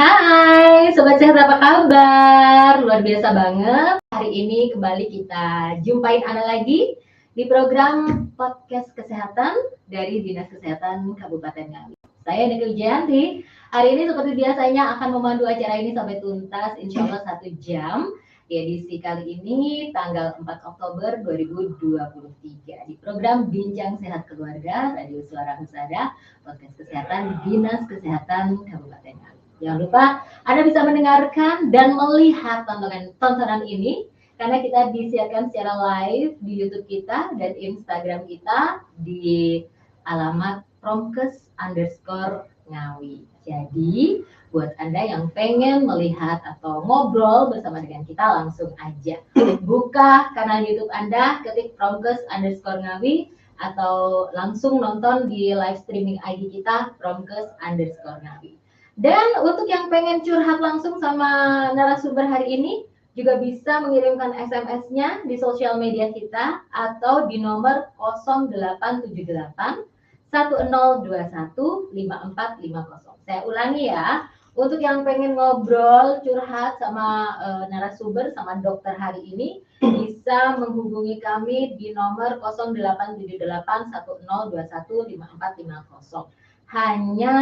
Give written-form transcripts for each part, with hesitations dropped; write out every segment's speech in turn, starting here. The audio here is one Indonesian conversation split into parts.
Hai Sobat Sehat, apa kabar? Luar biasa banget. Hari ini kembali kita jumpain Anda lagi di program podcast kesehatan dari Dinas Kesehatan Kabupaten Ngawi. Saya Nike Wijayanti. Hari ini seperti biasanya akan memandu acara ini sampai tuntas, insya Allah 1 jam. Di edisi kali ini tanggal 4 Oktober 2023 di program Bincang Sehat Keluarga Radio Suara Husada, podcast kesehatan Dinas Kesehatan Kabupaten Ngawi. Jangan lupa Anda bisa mendengarkan dan melihat tontonan ini karena kita disiarkan secara live di YouTube kita dan Instagram kita di alamat promkes_ngawi. Jadi buat Anda yang pengen melihat atau ngobrol bersama dengan kita, langsung aja buka kanal YouTube Anda, ketik promkes_ngawi atau langsung nonton di live streaming ID kita promkes_ngawi. Dan untuk yang pengen curhat langsung sama narasumber hari ini juga bisa mengirimkan SMS-nya di sosial media kita atau di nomor 0878 1021 5450. Saya ulangi ya, untuk yang pengen ngobrol curhat sama narasumber sama dokter hari ini bisa menghubungi kami di nomor 0878 1021 5450. Hanya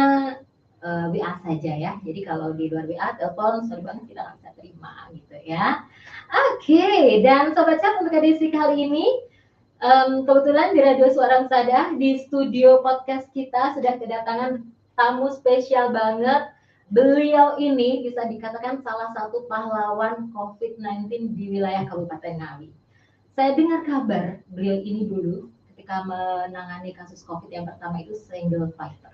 WA saja ya. Jadi kalau di luar WA, telepon, sorry banget kita nggak bisa terima gitu ya. Oke, dan Sobat Sehat untuk edisi kali ini, kebetulan di Radio Suara Husada, di studio podcast kita sudah kedatangan tamu spesial banget. Beliau ini bisa dikatakan salah satu pahlawan COVID-19 di wilayah Kabupaten Ngawi. Saya dengar kabar beliau ini dulu ketika menangani kasus COVID yang pertama itu single fighter.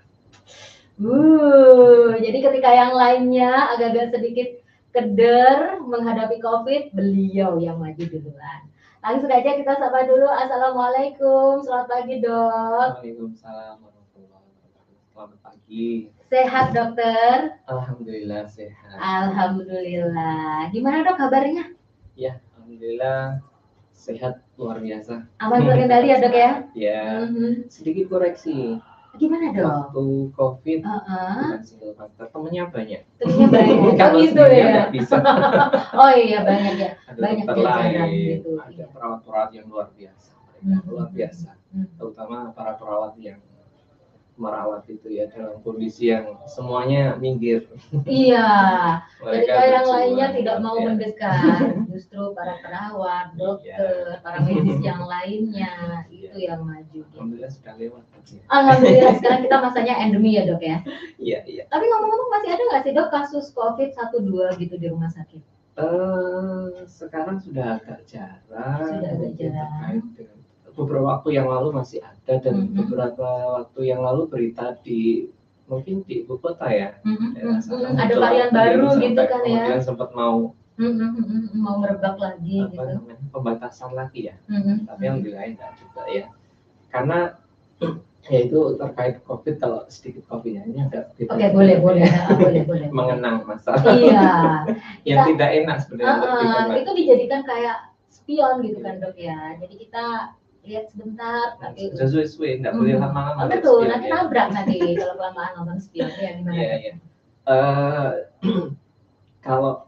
Jadi ketika yang lainnya agak-agak sedikit keder menghadapi COVID, beliau yang maju duluan. Langsung aja kita sapa dulu. Assalamualaikum, selamat pagi dok. Waalaikumsalam warahmatullahi wabarakatuh. Selamat pagi. Sehat dokter? Alhamdulillah sehat. Alhamdulillah. Gimana dok kabarnya? Ya, alhamdulillah sehat luar biasa. Aman terkendali ya dok ya? Ya, sedikit koreksi. Gimana dok? Waktu COVID bukan single factor, temennya banyak. Temennya banyak. Kalau gitu ya? nggak bisa. Oh iya banyak ya. Ada Banyak dokter lain, gitu. ada perawat-perawat yang luar biasa. Luar biasa. Terutama para perawat yang merawat itu ya dalam kondisi yang semuanya minggir. Iya. Ketika yang berjuang, lainnya tidak mau ya. mendekat, justru para perawat, dokter, para medis yang lainnya itu yang maju. Alhamdulillah sudah lewat. Alhamdulillah sekarang kita masanya endemi ya dok ya. Iya. Tapi ngomong-ngomong masih ada nggak sih dok kasus COVID 1-2 gitu di rumah sakit? Sekarang sudah agak jarang. Sudah agak jarang. Beberapa waktu yang lalu masih ada dan beberapa waktu yang lalu berita mungkin di ibu kota ya. Ada varian baru gitu kan ya. Kemudian sempat mau merebak lagi gitu. Pembatasan lagi ya. Tapi alhamdulillah enggak juga ya. Karena ya itu terkait COVID, kalau sedikit COVID-nya ini agak beda. Oke, boleh. Mengenang masalah. Iya. yang tidak enak sebenarnya. Itu dijadikan kayak spion gitu kan dok ya. Jadi kita lihat sebentar tapi sesuai enggak boleh lama-lama. Betul, nanti nabrak nanti kalau kelamaan nonton spion ya gimana? Iya. Kalau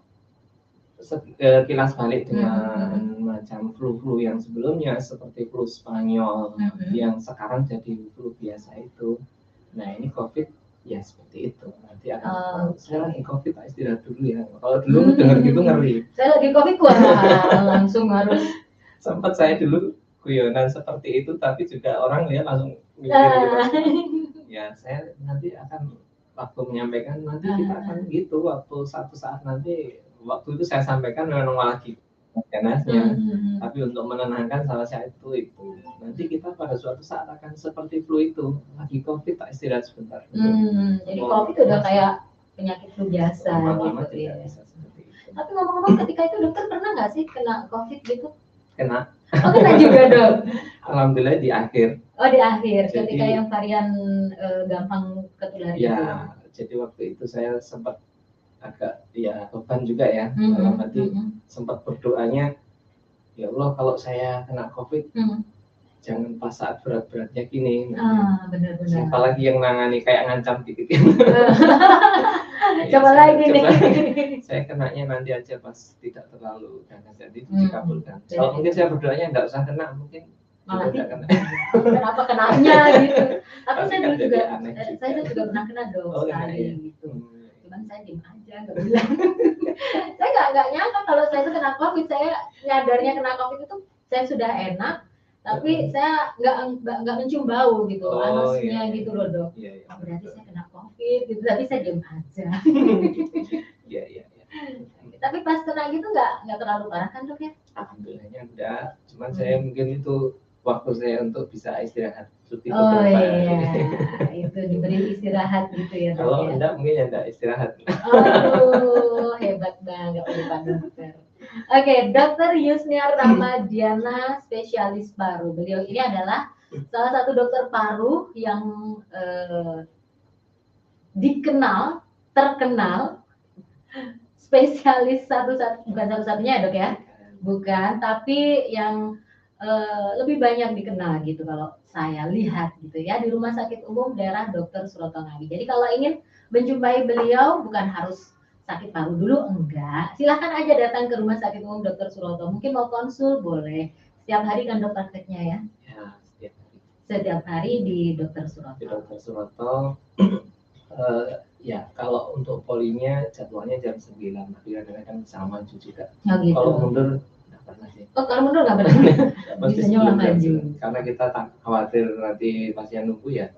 kilas balik dengan macam flu yang sebelumnya seperti flu Spanyol yang sekarang jadi flu biasa itu. Nah, ini COVID ya seperti itu. Nanti akan saya lagi COVID, tak istirahat dulu ya. Kalau dulu dengar gitu ngeri. Saya lagi COVID langsung harus. Sempat saya dulu guyonan seperti itu, tapi juga orang lihat langsung mikir ya saya nanti akan waktu menyampaikan nanti kita akan gitu suatu saat nanti waktu itu saya sampaikan memang lagi ganasnya, tapi untuk menenangkan salah saya itu nanti kita pada suatu saat akan seperti flu itu, lagi COVID tak istirahat sebentar. Jadi COVID udah kayak penyakit flu biasa gitu ya. Tapi ngomong-ngomong ketika itu dokter pernah nggak sih kena COVID gitu? Kena. Oh, kena juga dok. Alhamdulillah di akhir. Oh di akhir, jadi, ketika yang varian gampang ketularan. Ya, jadi waktu itu saya sempat agak beban juga ya. Dalam hati sempat berdoanya, ya Allah kalau saya kena COVID, jangan pas saat berat-beratnya gini. Benar-benar. Siapa lagi yang nangani kayak ngancam dikit. Coba lagi nih. Saya kenanya nanti aja pas tidak terlalu ganas, jadi dikabulkan. Kalau mungkin saya berdoanya nggak usah kena, mungkin malah tidak kena. Kenapa kenanya gitu. Tapi saya dulu juga, juga. saya juga pernah kena dong sekali ya. gitu. Cuman saya diem aja, nggak bilang. Saya nggak nyangka kalau saya itu kena COVID. Saya nyadarnya kena COVID itu saya sudah enak, tapi saya nggak mencium bau gitu, anusnya gitu loh dok. Berarti saya kena COVID gitu, tapi saya diem aja. Iya. Tapi pas kena gitu nggak terlalu parah kan dok ya? Alhamdulillahnya enggak, cuman saya mungkin itu waktu saya untuk bisa istirahat. Oh iya, itu diberi istirahat gitu ya dok. Kalau enggak mungkin ya enggak istirahat. Aduh, hebat banget Pak Dokter. Oke, Dokter Yusniar Ramadiana, spesialis paru. Beliau ini adalah salah satu dokter paru yang dikenal, terkenal, spesialis bukan satu-satunya ya dok ya, bukan, tapi yang lebih banyak dikenal gitu kalau saya lihat gitu ya di Rumah Sakit Umum Daerah Dr. Suroto Ngawi. Jadi kalau ingin menjumpai beliau bukan harus sakit paru dulu, enggak. Silahkan aja datang ke Rumah Sakit Umum Dr. Suroto. Mungkin mau konsul boleh. Setiap hari kan dok prakteknya ya? Ya, setiap hari. Setiap hari di Dr. Suroto. Di Dr. Suroto. Ya, kalau untuk polinya jadwalnya jam 9, tapi kadang-kadang bisa maju juga. Oh, gitu. Kalau mundur nggak pernah sih. Oh, kalau mundur nggak pernah. Bisa nyola maju. Karena kita tak khawatir nanti pasien nunggu ya.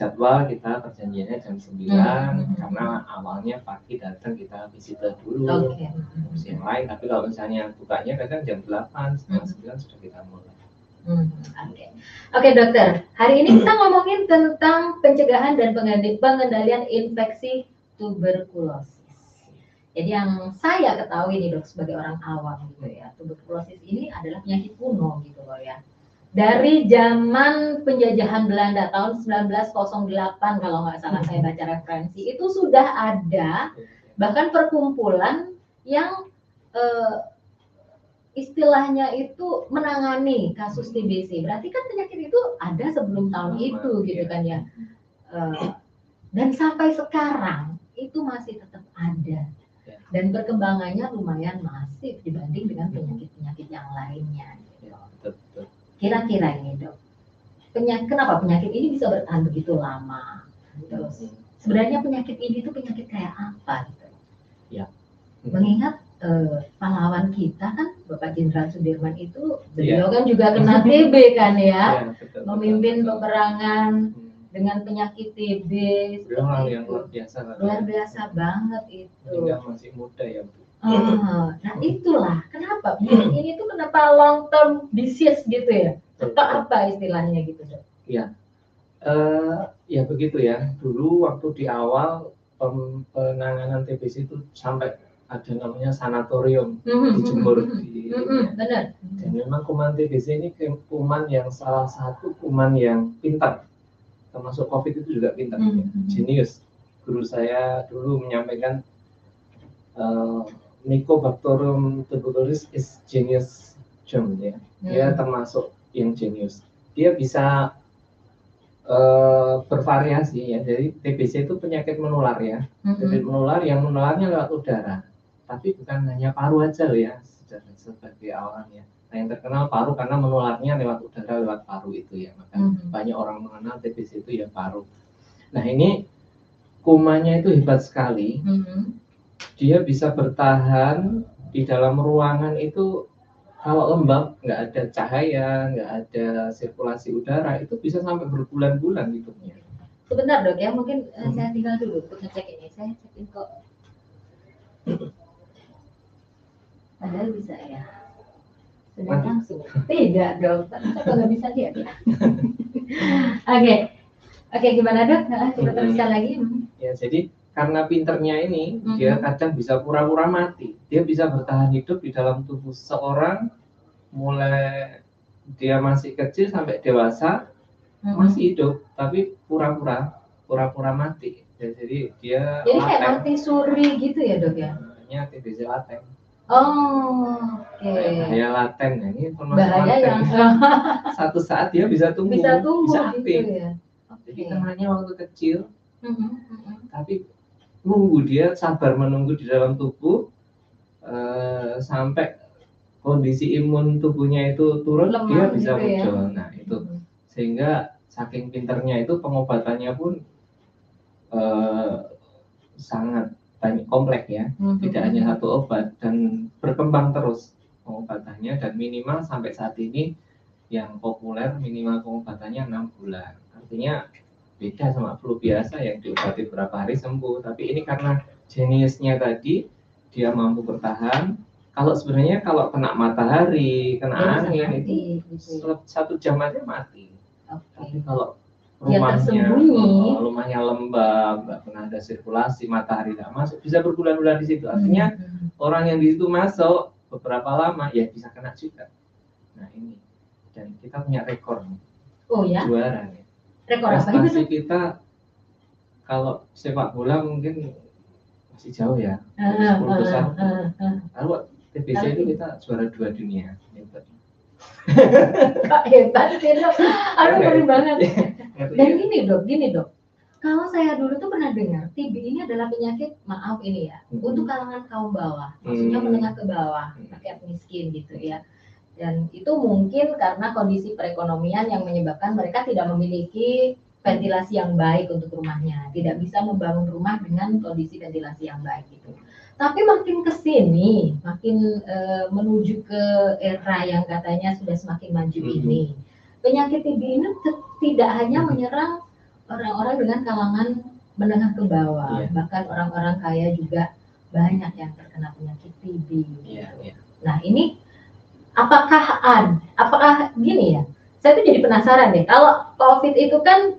Jadwal kita perjanjiannya jam 9 karena awalnya pagi datang kita visitor dulu. Terus yang lain, tapi kalau misalnya bukanya kadang jam 8, setengah 9 sudah kita mulai. Oke, dokter, hari ini kita ngomongin tentang pencegahan dan pengendalian infeksi tuberkulosis. Jadi yang saya ketahui nih dok sebagai orang awam gitu ya, tuberkulosis ini adalah penyakit kuno gitu loh ya. Dari zaman penjajahan Belanda tahun 1908 kalau nggak salah saya baca referensi, itu sudah ada bahkan perkumpulan yang istilahnya itu menangani kasus TBC. Berarti kan penyakit itu ada sebelum tahun itu gitu kan ya. Dan sampai sekarang itu masih tetap ada. Dan perkembangannya lumayan masif dibanding dengan penyakit-penyakit yang lainnya. Kira-kira ini dok, kenapa penyakit ini bisa bertahan begitu lama? Terus sebenarnya penyakit ini tuh penyakit kayak apa? Gitu? Ya. Mengingat pahlawan kita kan Bapak Jenderal Sudirman itu beliau kan juga kena TB kan ya, memimpin peperangan dengan penyakit TB. Beliau yang luar biasa banget itu. Hingga masih muda ya Bu. Nah itulah kenapa penyakit ini tuh kenapa long term disease gitu ya, atau apa istilahnya gitu dok? Iya, ya begitu ya. Dulu waktu di awal penanganan TBC itu sampai ada namanya sanatorium di Jember. Benar. Dan memang kuman TBC ini kuman yang salah satu kuman yang pintar, termasuk COVID itu juga pintar, jenius. Guru saya dulu menyampaikan Mycobacterium tuberculosis is genius germ ya. Dia termasuk yang jenius. Dia bisa bervariasi ya. Jadi TBC itu penyakit menular ya. Penyakit menular yang menularnya lewat udara. Tapi bukan hanya paru aja loh ya, sebagai awalnya. Nah yang terkenal paru karena menularnya lewat udara, lewat paru itu ya. Maka banyak orang mengenal TBC itu ya paru. Nah ini kumannya itu hebat sekali. Dia bisa bertahan di dalam ruangan itu kalau lembab, nggak ada cahaya, nggak ada sirkulasi udara, itu bisa sampai berbulan-bulan hidupnya. Sebentar dok ya, mungkin saya tinggal dulu untuk ngecek ini. Saya cekin kok. Padahal bisa ya. Sudah langsung. Tidak dong, kok nggak bisa lihat ya. Oke, gimana dok? Coba teruskan lagi. Ya, jadi karena pinternya ini, dia kadang bisa pura-pura mati. Dia bisa bertahan hidup di dalam tubuh seorang, mulai dia masih kecil sampai dewasa, masih hidup, tapi pura-pura mati. Jadi dia kayak mati suri gitu ya dok ya? Namanya TBC laten. Oke. Bahaya laten, nah, ini bahaya laten. Yang satu saat dia bisa tumbuh, bisa aktif. Gitu ya. Jadi temannya waktu kecil, tapi nunggu, dia sabar menunggu di dalam tubuh sampai kondisi imun tubuhnya itu turun, Lemah dia bisa gitu ya. muncul. Nah itu sehingga saking pinternya itu pengobatannya pun sangat banyak, kompleks ya, tidak hanya satu obat dan berkembang terus pengobatannya, dan minimal sampai saat ini yang populer minimal pengobatannya 6 bulan. Artinya beda sama flu biasa yang diobati berapa hari sembuh, tapi ini karena jeniusnya tadi dia mampu bertahan. Kalau sebenarnya kalau kena matahari, kena angin itu gitu. 1 jam aja mati. Tapi kalau Dia tersembunyi, rumahnya lembab, nggak pernah ada sirkulasi, matahari nggak masuk, bisa berbulan-bulan di situ. Artinya orang yang di situ masuk beberapa lama ya bisa kena juga. Nah ini, dan kita punya rekor nih. Oh ya? Juara nih. Rekor apa prestasi itu? Kita kalau sepak bola mungkin masih jauh ya, 10 besar. Kalau TBC itu kita juara 2 dunia. Kak hebat sih dok, aduh keren banget. Dan gini dok, kalau saya dulu tuh pernah dengar TB ini adalah penyakit, maaf ini ya, untuk kalangan kaum bawah, maksudnya menengah ke bawah, rakyat miskin gitu ya. Dan itu mungkin karena kondisi perekonomian yang menyebabkan mereka tidak memiliki ventilasi yang baik untuk rumahnya, tidak bisa membangun rumah dengan kondisi ventilasi yang baik gitu. Tapi makin kesini, makin menuju ke era yang katanya sudah semakin maju ini, penyakit TB ini tidak hanya menyerang orang-orang dengan kalangan menengah ke bawah, bahkan orang-orang kaya juga banyak yang terkena penyakit TB. Nah ini apakah gini ya? Saya tuh jadi penasaran deh. Kalau COVID itu kan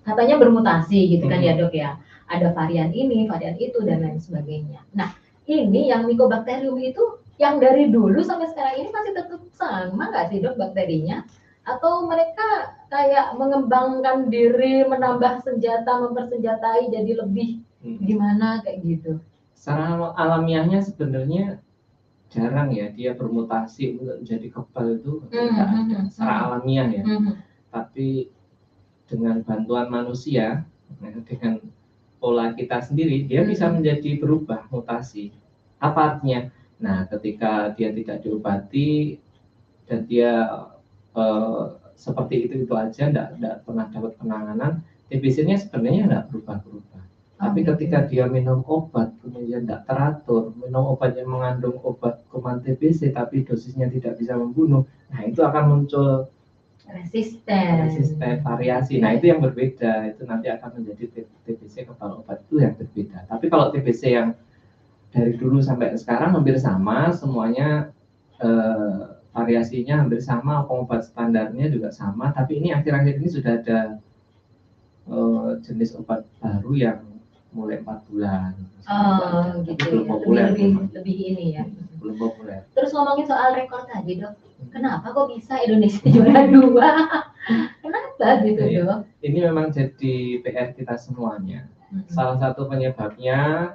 katanya bermutasi gitu kan ya dok ya. Ada varian ini, varian itu dan lain sebagainya. Nah ini yang Mycobacterium itu yang dari dulu sampai sekarang ini masih tetap sama nggak sih dok bakterinya? Atau mereka kayak mengembangkan diri, menambah senjata, mempersenjatai jadi lebih gimana kayak gitu? Secara alamiahnya sebenarnya jarang ya dia bermutasi untuk menjadi kebal, itu tidak ada secara alamiah ya. Tapi dengan bantuan manusia, dengan pola kita sendiri, dia bisa menjadi berubah, mutasi. Apa artinya? Nah, ketika dia tidak diobati dan dia seperti itu aja, tidak pernah dapat penanganan, TBC-nya sebenarnya tidak berubah-berubah. Tapi ketika dia minum obat, kemudian tidak teratur, minum obat yang mengandung obat kuman TBC, tapi dosisnya tidak bisa membunuh, nah itu akan muncul resisten, variasi. Nah itu yang berbeda, itu nanti akan menjadi TBC kebal obat, itu yang berbeda. Tapi kalau TBC yang dari dulu sampai sekarang hampir sama, semuanya variasinya hampir sama, obat standarnya juga sama. Tapi ini akhir-akhir ini sudah ada jenis obat baru yang mulai 4 bulan. Gitu belum populer, lebih ini ya. Belum populer. Terus ngomongin soal rekor tadi dok, kenapa kok bisa Indonesia juara 2? Kenapa gitu dok? Ini memang jadi PR kita semuanya. Salah satu penyebabnya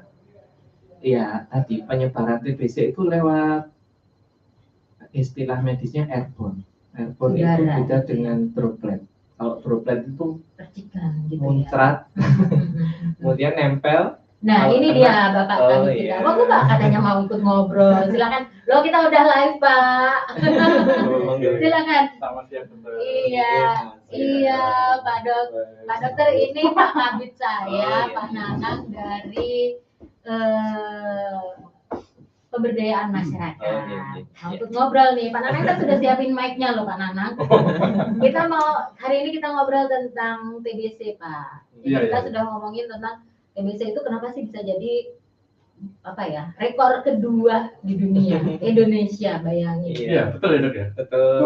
ya tadi penyebaran TBC itu lewat istilah medisnya airborne. Airborne itu beda dengan droplet. Kalau droplet itu percikan gitu muncrat, kemudian nempel. Nah ini dia bapak tadi kita. Kok Pak katanya mau ikut ngobrol? Silakan. Loh kita udah live Pak. Silakan. Iya Pak Dokter, ini Pak Kabit saya, Pak Nanang dari pemberdayaan masyarakat. Mau ikut ngobrol nih, Pak Nanang kan sudah siapin mic-nya loh Pak Nanang. Kita mau hari ini kita ngobrol tentang TBC Pak. Jadi kita sudah ngomongin tentang TBC itu kenapa sih bisa jadi apa ya, rekor kedua di dunia. Indonesia, bayangin. Iya betul ya dok ya. Betul.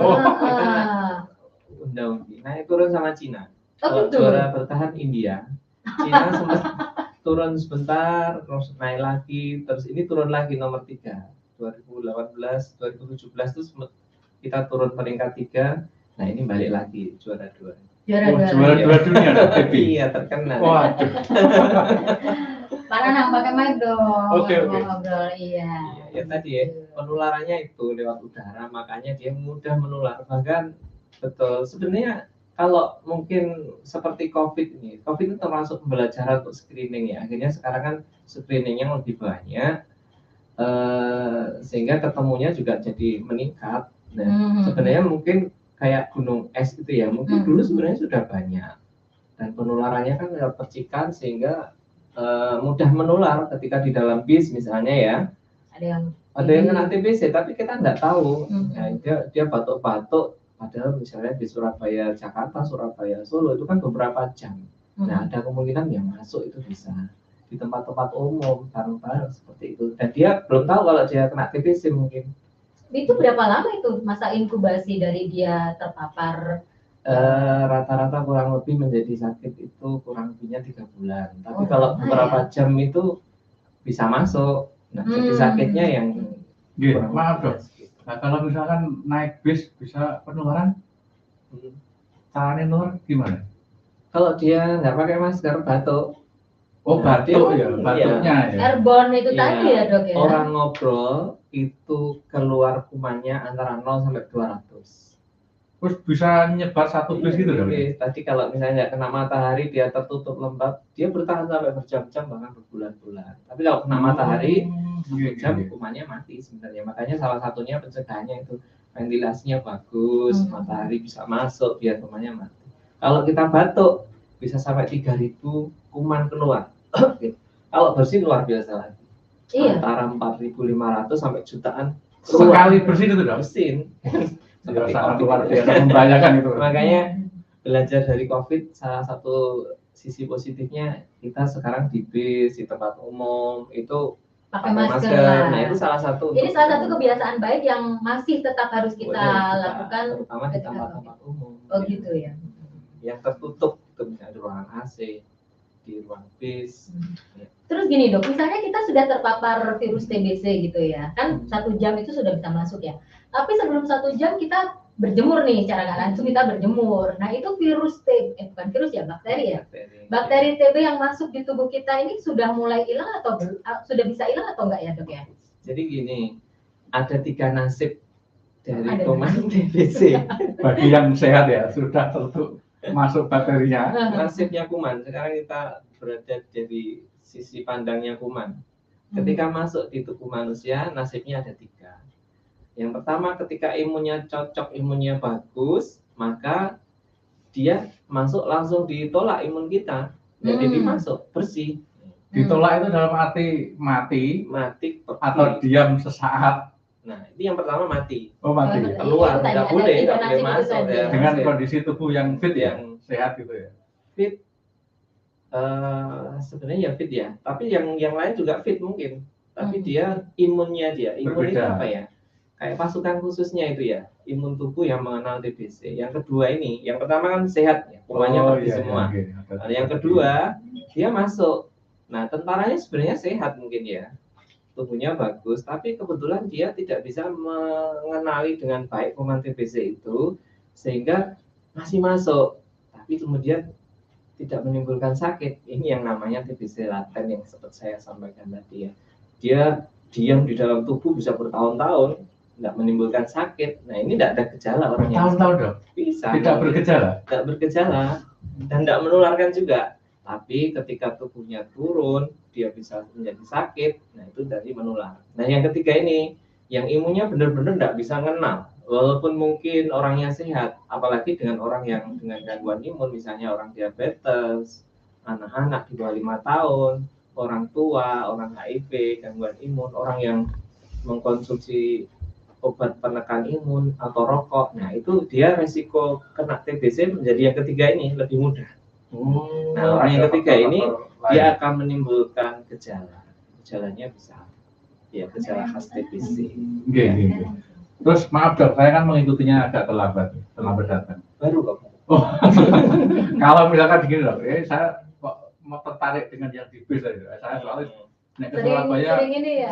Naik turun sama Cina. Kalau juara bertahan India. Cina sempat turun sebentar, terus naik lagi, terus ini turun lagi nomor 3. 2018, 2017 itu kita turun peringkat 3. Nah ini balik lagi juara 2. Juara 2 dunia TB. Iya terkenal. Waduh. Pak Nanang pakai mic dong. Oke. Ngobrol iya. Ya tadi ya, penularannya itu lewat udara, makanya dia mudah menular. Bahkan betul sebenarnya kalau mungkin seperti COVID ini, COVID itu termasuk pembelajaran untuk screening ya. Akhirnya sekarang kan screeningnya lebih banyak, sehingga ketemunya juga jadi meningkat. Nah, sebenarnya mungkin kayak gunung es itu ya, mungkin dulu sebenarnya sudah banyak dan penularannya kan lewat percikan sehingga mudah menular ketika di dalam bis misalnya ya. Ada yang kena TBC tapi kita nggak tahu. Nah, dia batuk-batuk padahal misalnya di Surabaya, Jakarta, Surabaya, Solo itu kan beberapa jam. Nah, ada kemungkinan yang masuk itu bisa di tempat-tempat umum, bareng-bareng seperti itu. Dan dia belum tahu kalau dia kena TBC mungkin. Itu berapa lama itu masa inkubasi dari dia terpapar? Rata-rata kurang lebih menjadi sakit itu kurang lebihnya 3 bulan. Tapi kalau beberapa jam itu bisa masuk. Nah, jadi sakitnya yang maaf dok. Nah, kalau misalkan naik bis bisa penularan, caranya nular gimana? Kalau dia nggak pakai masker, batuk. Oh, nah, batuk ya, batuknya ya. Airborne itu tadi ya dok ya. Orang ngobrol itu keluar kumannya antara 0 sampai 200. Terus bisa nyebar satu bis gitu dok? Tadi kalau misalnya kena matahari dia tertutup lembab, dia bertahan sampai berjam-jam bahkan berbulan-bulan. Tapi kalau kena matahari, jam kumannya mati sebenarnya. Makanya salah satunya pencegahannya itu ventilasinya bagus, matahari bisa masuk biar kumannya mati. Kalau kita batuk bisa sampai 3.000 kuman keluar. Kalau bersin luar biasa lagi. Antara 4.500 sampai jutaan. Sekali bersin itu dok? Bersin. Sangat luar biasa membahayakan itu. Makanya belajar dari COVID, salah satu sisi positifnya kita sekarang di bis, di tempat umum itu pakai masker. Nah, itu salah satu. Ini salah satu kebiasaan baik yang masih tetap harus kita lakukan, terutama di tempat-tempat umum. Oh gitu ya. Yang tertutup, itu misalnya di ruangan AC, di ruang bis. Terus gini dok, misalnya kita sudah terpapar virus TBC gitu ya, kan 1 jam itu sudah bisa masuk ya. Tapi sebelum 1 jam kita berjemur nih, secara nggak langsung kita berjemur. Nah itu virus bukan virus ya, bakteri ya. Bakteri TB yang masuk di tubuh kita ini sudah mulai hilang atau sudah bisa hilang atau enggak ya dok ya? Jadi gini, ada 3 nasib dari kuman TBC. Bagi yang sehat ya, sudah tentu masuk bakterinya. Nasibnya kuman, sekarang kita berada dari sisi pandangnya kuman. Ketika masuk di tubuh manusia, nasibnya ada 3. Yang pertama, ketika imunnya cocok, imunnya bagus, maka dia masuk langsung ditolak imun kita. Jadi masuk bersih. Ditolak itu dalam arti mati atau diam sesaat. Nah, ini yang pertama mati. Oh, mati. Keluar, nggak boleh masuk. Ya. Dengan kondisi tubuh yang fit yang sehat gitu ya. Fit, sebenarnya ya fit ya. Tapi yang lain juga fit mungkin. Tapi dia imunnya itu apa ya? Kayak pasukan khususnya itu ya, imun tubuh yang mengenal TBC. Yang kedua ini, yang pertama kan sehat, ya, kumannya pergi semua. Nah, yang kedua, dia masuk. Nah, tentaranya sebenarnya sehat mungkin ya, tubuhnya bagus, tapi kebetulan dia tidak bisa mengenali dengan baik kuman TBC itu, sehingga masih masuk. Tapi kemudian tidak menimbulkan sakit. Ini yang namanya TBC laten yang seperti saya sampaikan tadi ya. Dia diam di dalam tubuh bisa bertahun-tahun, tidak menimbulkan sakit. Nah, ini tidak ada gejala orangnya. Tahun-tahun dok? Bisa. Tidak bergejala? Tidak bergejala dan tidak menularkan juga. Tapi ketika tubuhnya turun, dia bisa menjadi sakit. Nah, itu dari menular. Nah, yang ketiga ini, yang imunnya benar-benar tidak bisa mengenal. Walaupun mungkin orangnya sehat, apalagi dengan orang yang dengan gangguan imun, misalnya orang diabetes, anak-anak di bawah 5 tahun, orang tua, orang HIV, gangguan imun, orang yang mengkonsumsi obat penekan imun atau rokok. Nah, itu dia resiko kena TBC menjadi yang ketiga ini lebih mudah. Nah, orang yang ketiga ini dia akan menimbulkan gejala. Gejalanya bisa ya gejala khas TBC. Terus maaf dok, saya kan mengikutinya agak terlambat datang. Baru kok. Oh. Kalau misalkan begini dok, saya kok mau tertarik dengan yang di bis aja. Saya soalnya naik ke Surabaya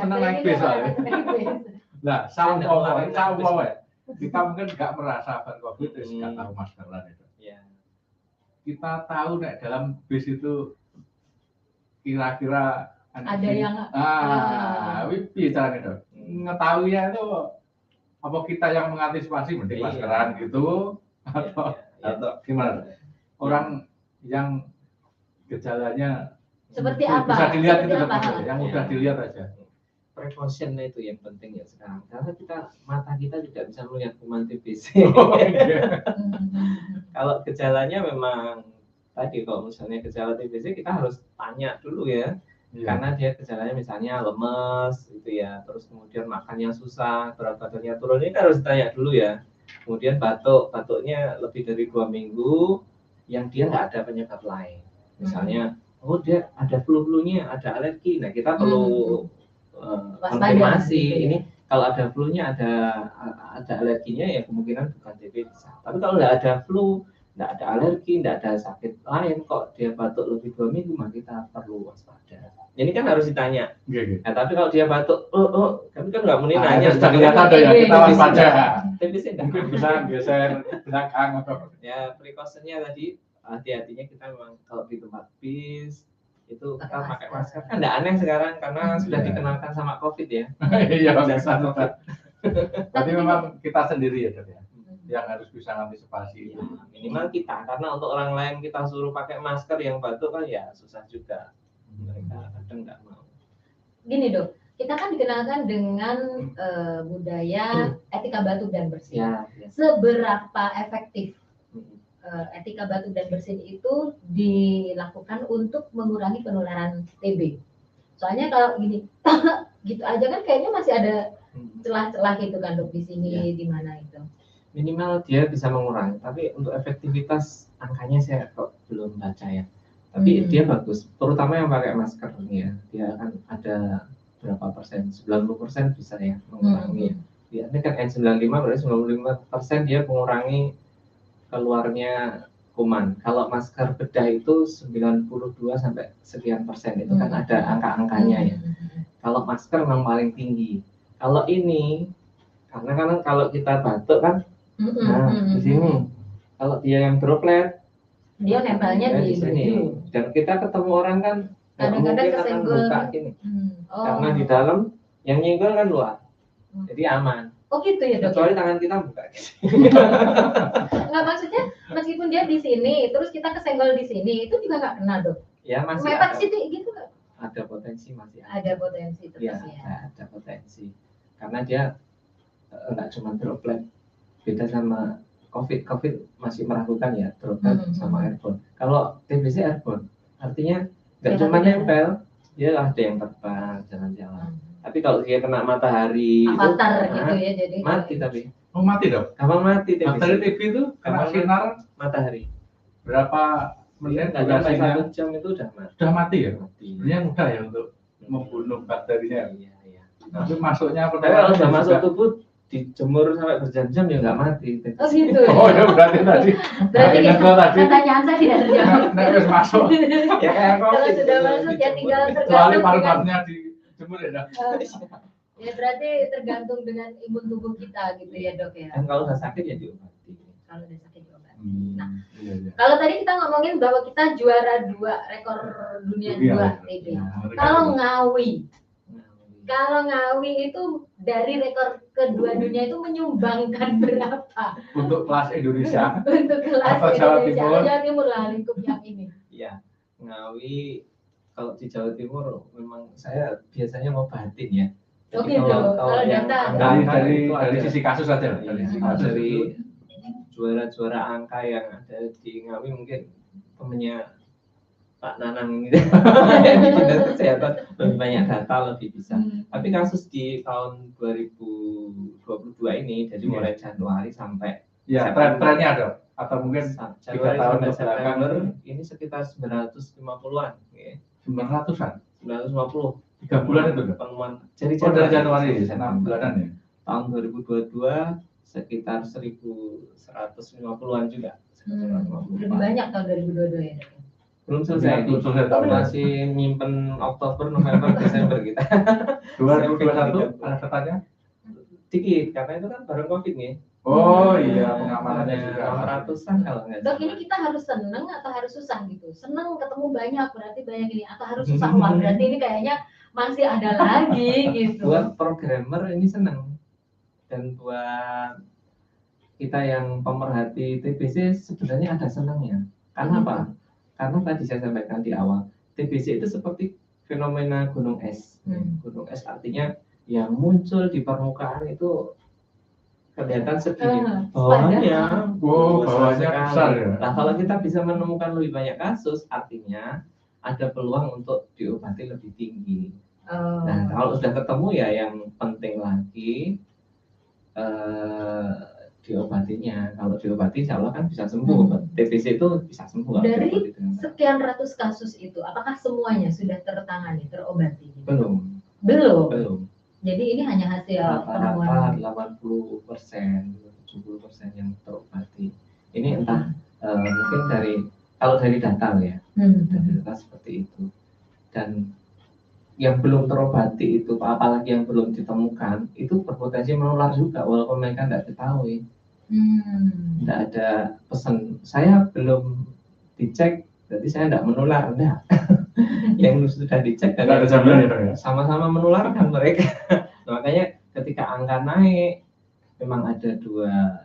senang naik bis soalnya. Nah, sama kita mungkin nggak merasa COVID, terus nggak tahu maskeran itu. Ya. Kita tahu nek dalam bis itu kira-kira ada yang wipi caranya dong. Ngetahui ya itu apa kita yang mengantisipasi mending maskeran gitu atau Atau gimana? Orang yang gejalanya Seperti bisa apa? dilihat Seperti itu apa? dokter, yang mudah dilihat aja. Precaution itu yang penting ya sekarang, karena mata kita tidak bisa melihat kuman TBC. Kalau gejalanya memang tadi, kalau misalnya gejala TBC kita harus tanya dulu ya, karena dia gejalanya misalnya lemes gitu ya, terus kemudian makannya susah, berat badannya turun, ini kan harus ditanya dulu ya. Kemudian batuknya lebih dari 2 minggu yang dia nggak ada penyebab lain, misalnya oh dia ada flu-nya, ada alergi, nah kita perlu konfirmasi ini kalau ada flu-nya, ada alerginya ya kemungkinan bukan TBC. Tapi kalau nggak ada flu, nggak ada alergi, nggak ada sakit lain, kok dia batuk lebih 2 minggu, maka kita perlu waspada. Ini kan harus ditanya. Nah, tapi kalau dia batuk, tapi kan nggak mungkin nanya. Sudah kelihatan ada ya, kita waspada. TBC mungkin bisa geser belakang atau ya. Precautionnya tadi, hati-hatinya kita memang kalau di tempat bis itu kita pakai masker. Kan nggak aneh sekarang karena sudah dikenalkan sama COVID ya. Iya, jasa COVID. Tapi memang kita sendiri ya, Dok ya, yang harus bisa antisipasi itu. Minimal kita, karena untuk orang lain kita suruh pakai masker yang batuk kan ya susah juga. Mereka kadang nggak mau. Gini Dok, kita kan dikenalkan dengan budaya etika batuk dan bersin. Ya. Seberapa efektif etika batuk dan bersin itu dilakukan untuk mengurangi penularan TB? Soalnya kalau gini, gitu aja kan kayaknya masih ada celah-celah gitu kan Dok di sini, di mana itu. Minimal dia bisa mengurangi, tapi untuk efektivitas angkanya saya kok belum baca ya. Tapi dia bagus, terutama yang pakai masker ya, dia akan ada berapa persen, 90% bisa ya mengurangi. Ya, ini kan N95 berarti 95% dia mengurangi keluarnya kuman. Kalau masker bedah itu 92 sampai sekian persen, itu kan ada angka-angkanya ya. Kalau masker memang paling tinggi. Kalau ini, karena kan kalau kita batuk kan, nah di sini, kalau dia yang droplet, dia nempelnya di sini. Dan kita ketemu orang kan, kadang-kadang kesenggol gini. Karena di dalam yang nyenggol kan luar, jadi aman. Oh gitu ya Dok. Kecuali tangan kita buka. Nggak, maksudnya meskipun dia di sini, terus kita kesenggol di sini, itu juga nggak kena Dok. Ya masih mepet sih gitu nggak? Ada potensi masih. Ada potensi terus ya. Ada potensi. Karena dia nggak cuma droplet. Beda sama COVID masih meragukan ya droplet sama airborne. Kalau TBC airborne, artinya nggak cuma nempel, dia ada yang terbang, jalan-jalan. Tapi kalau dia kena matahari, avatar gitu ya, jadi mati tapi. Oh mati Dok? Gampang mati TBC. Bakteri TB itu kena sinar matahari. Berapa menit? Sampai 1 jam itu udah mati. Sudah mati ya? Mati. Sebenarnya mudah ya untuk membunuh bakterinya. Iya. Tapi masuknya Tapi kalau sudah masuk tubuh, dijemur sampai berjam-jam ya nggak mati. Oh gitu. Oh ya berarti tadi. Berarti pertanyaan saya tidak terjawab. Nah, harus masuk. Ya kayak kalau sudah masuk ya tinggal kecuali tergantung paru-parunya dijemur ya. Ya berarti tergantung dengan imun tubuh kita gitu ya Dok ya. Dan kalau nggak sakit ya diobati. Kalau udah sakit diobati. Nah, iya. Kalau tadi kita ngomongin bahwa kita juara 2 rekor dunia 2 TB. Kalau Ngawi itu dari rekor kedua dunia itu menyumbangkan berapa? Untuk kelas Indonesia. Untuk kelas Indonesia, Jawa Timur lah lingkup yang ini. Iya, Ngawi kalau di Jawa Timur memang saya biasanya mau batin ya. Oh gitu. Kalau data dari sisi kasus saja. Dari juara-juara angka yang ada di Ngawi mungkin temennya Pak Nanang gitu. Dinas Kesehatan lebih banyak data, lebih bisa. Tapi kasus di tahun 2022 ini, jadi mulai Januari sampai ya trennya ada atau mungkin Januari sampai September ini sekitar 950-an ya. 900-an? 950. 3 bulan itu penemuan. Dari Januari 6 bulanan ya. Tahun 2022 sekitar 1150-an juga. Lebih banyak tahun 2022 ya. Belum selesai. Masih nyimpen Oktober, November, Desember kita. 2021 ada katanya? Dikit, karena itu kan bareng COVID nih. Oh iya, pengamanannya juga 600-an kalau nggak Dok, ini kita harus seneng atau harus susah gitu? Seneng ketemu banyak, berarti banyak ini. Atau harus susah, wah berarti ini kayaknya masih ada lagi gitu. Buat programmer ini seneng. Dan buat kita yang pemerhati TBC sebenarnya ada senangnya. Karena apa? Karena tadi saya sampaikan di awal, TBC itu seperti fenomena gunung es. Gunung es artinya yang muncul di permukaan itu kelihatan segini bawahnya, bawahnya besar ya. Nah, kalau kita bisa menemukan lebih banyak kasus, artinya ada peluang untuk diobati lebih tinggi. Nah, kalau sudah ketemu ya yang penting lagi diobatinya. Kalau diobati, insya Allah kan bisa sembuh. TBC itu bisa sembuh. Dari sekian ratus kasus itu, apakah semuanya sudah tertangani, terobati? Belum. Jadi ini hanya hasil rata-rata 80%, 70% yang terobati. Ini entah mungkin kalau dari data ya, dari data seperti itu. Dan yang belum terobati itu, apalagi yang belum ditemukan, itu berpotensi menular juga, walaupun mereka tidak ketahui. Tidak ada pesan, saya belum dicek, berarti saya tidak menular, enggak. Yang sudah dicek dan ada jaminan ya, sama-sama menularkan mereka. Makanya ketika angka naik, memang ada dua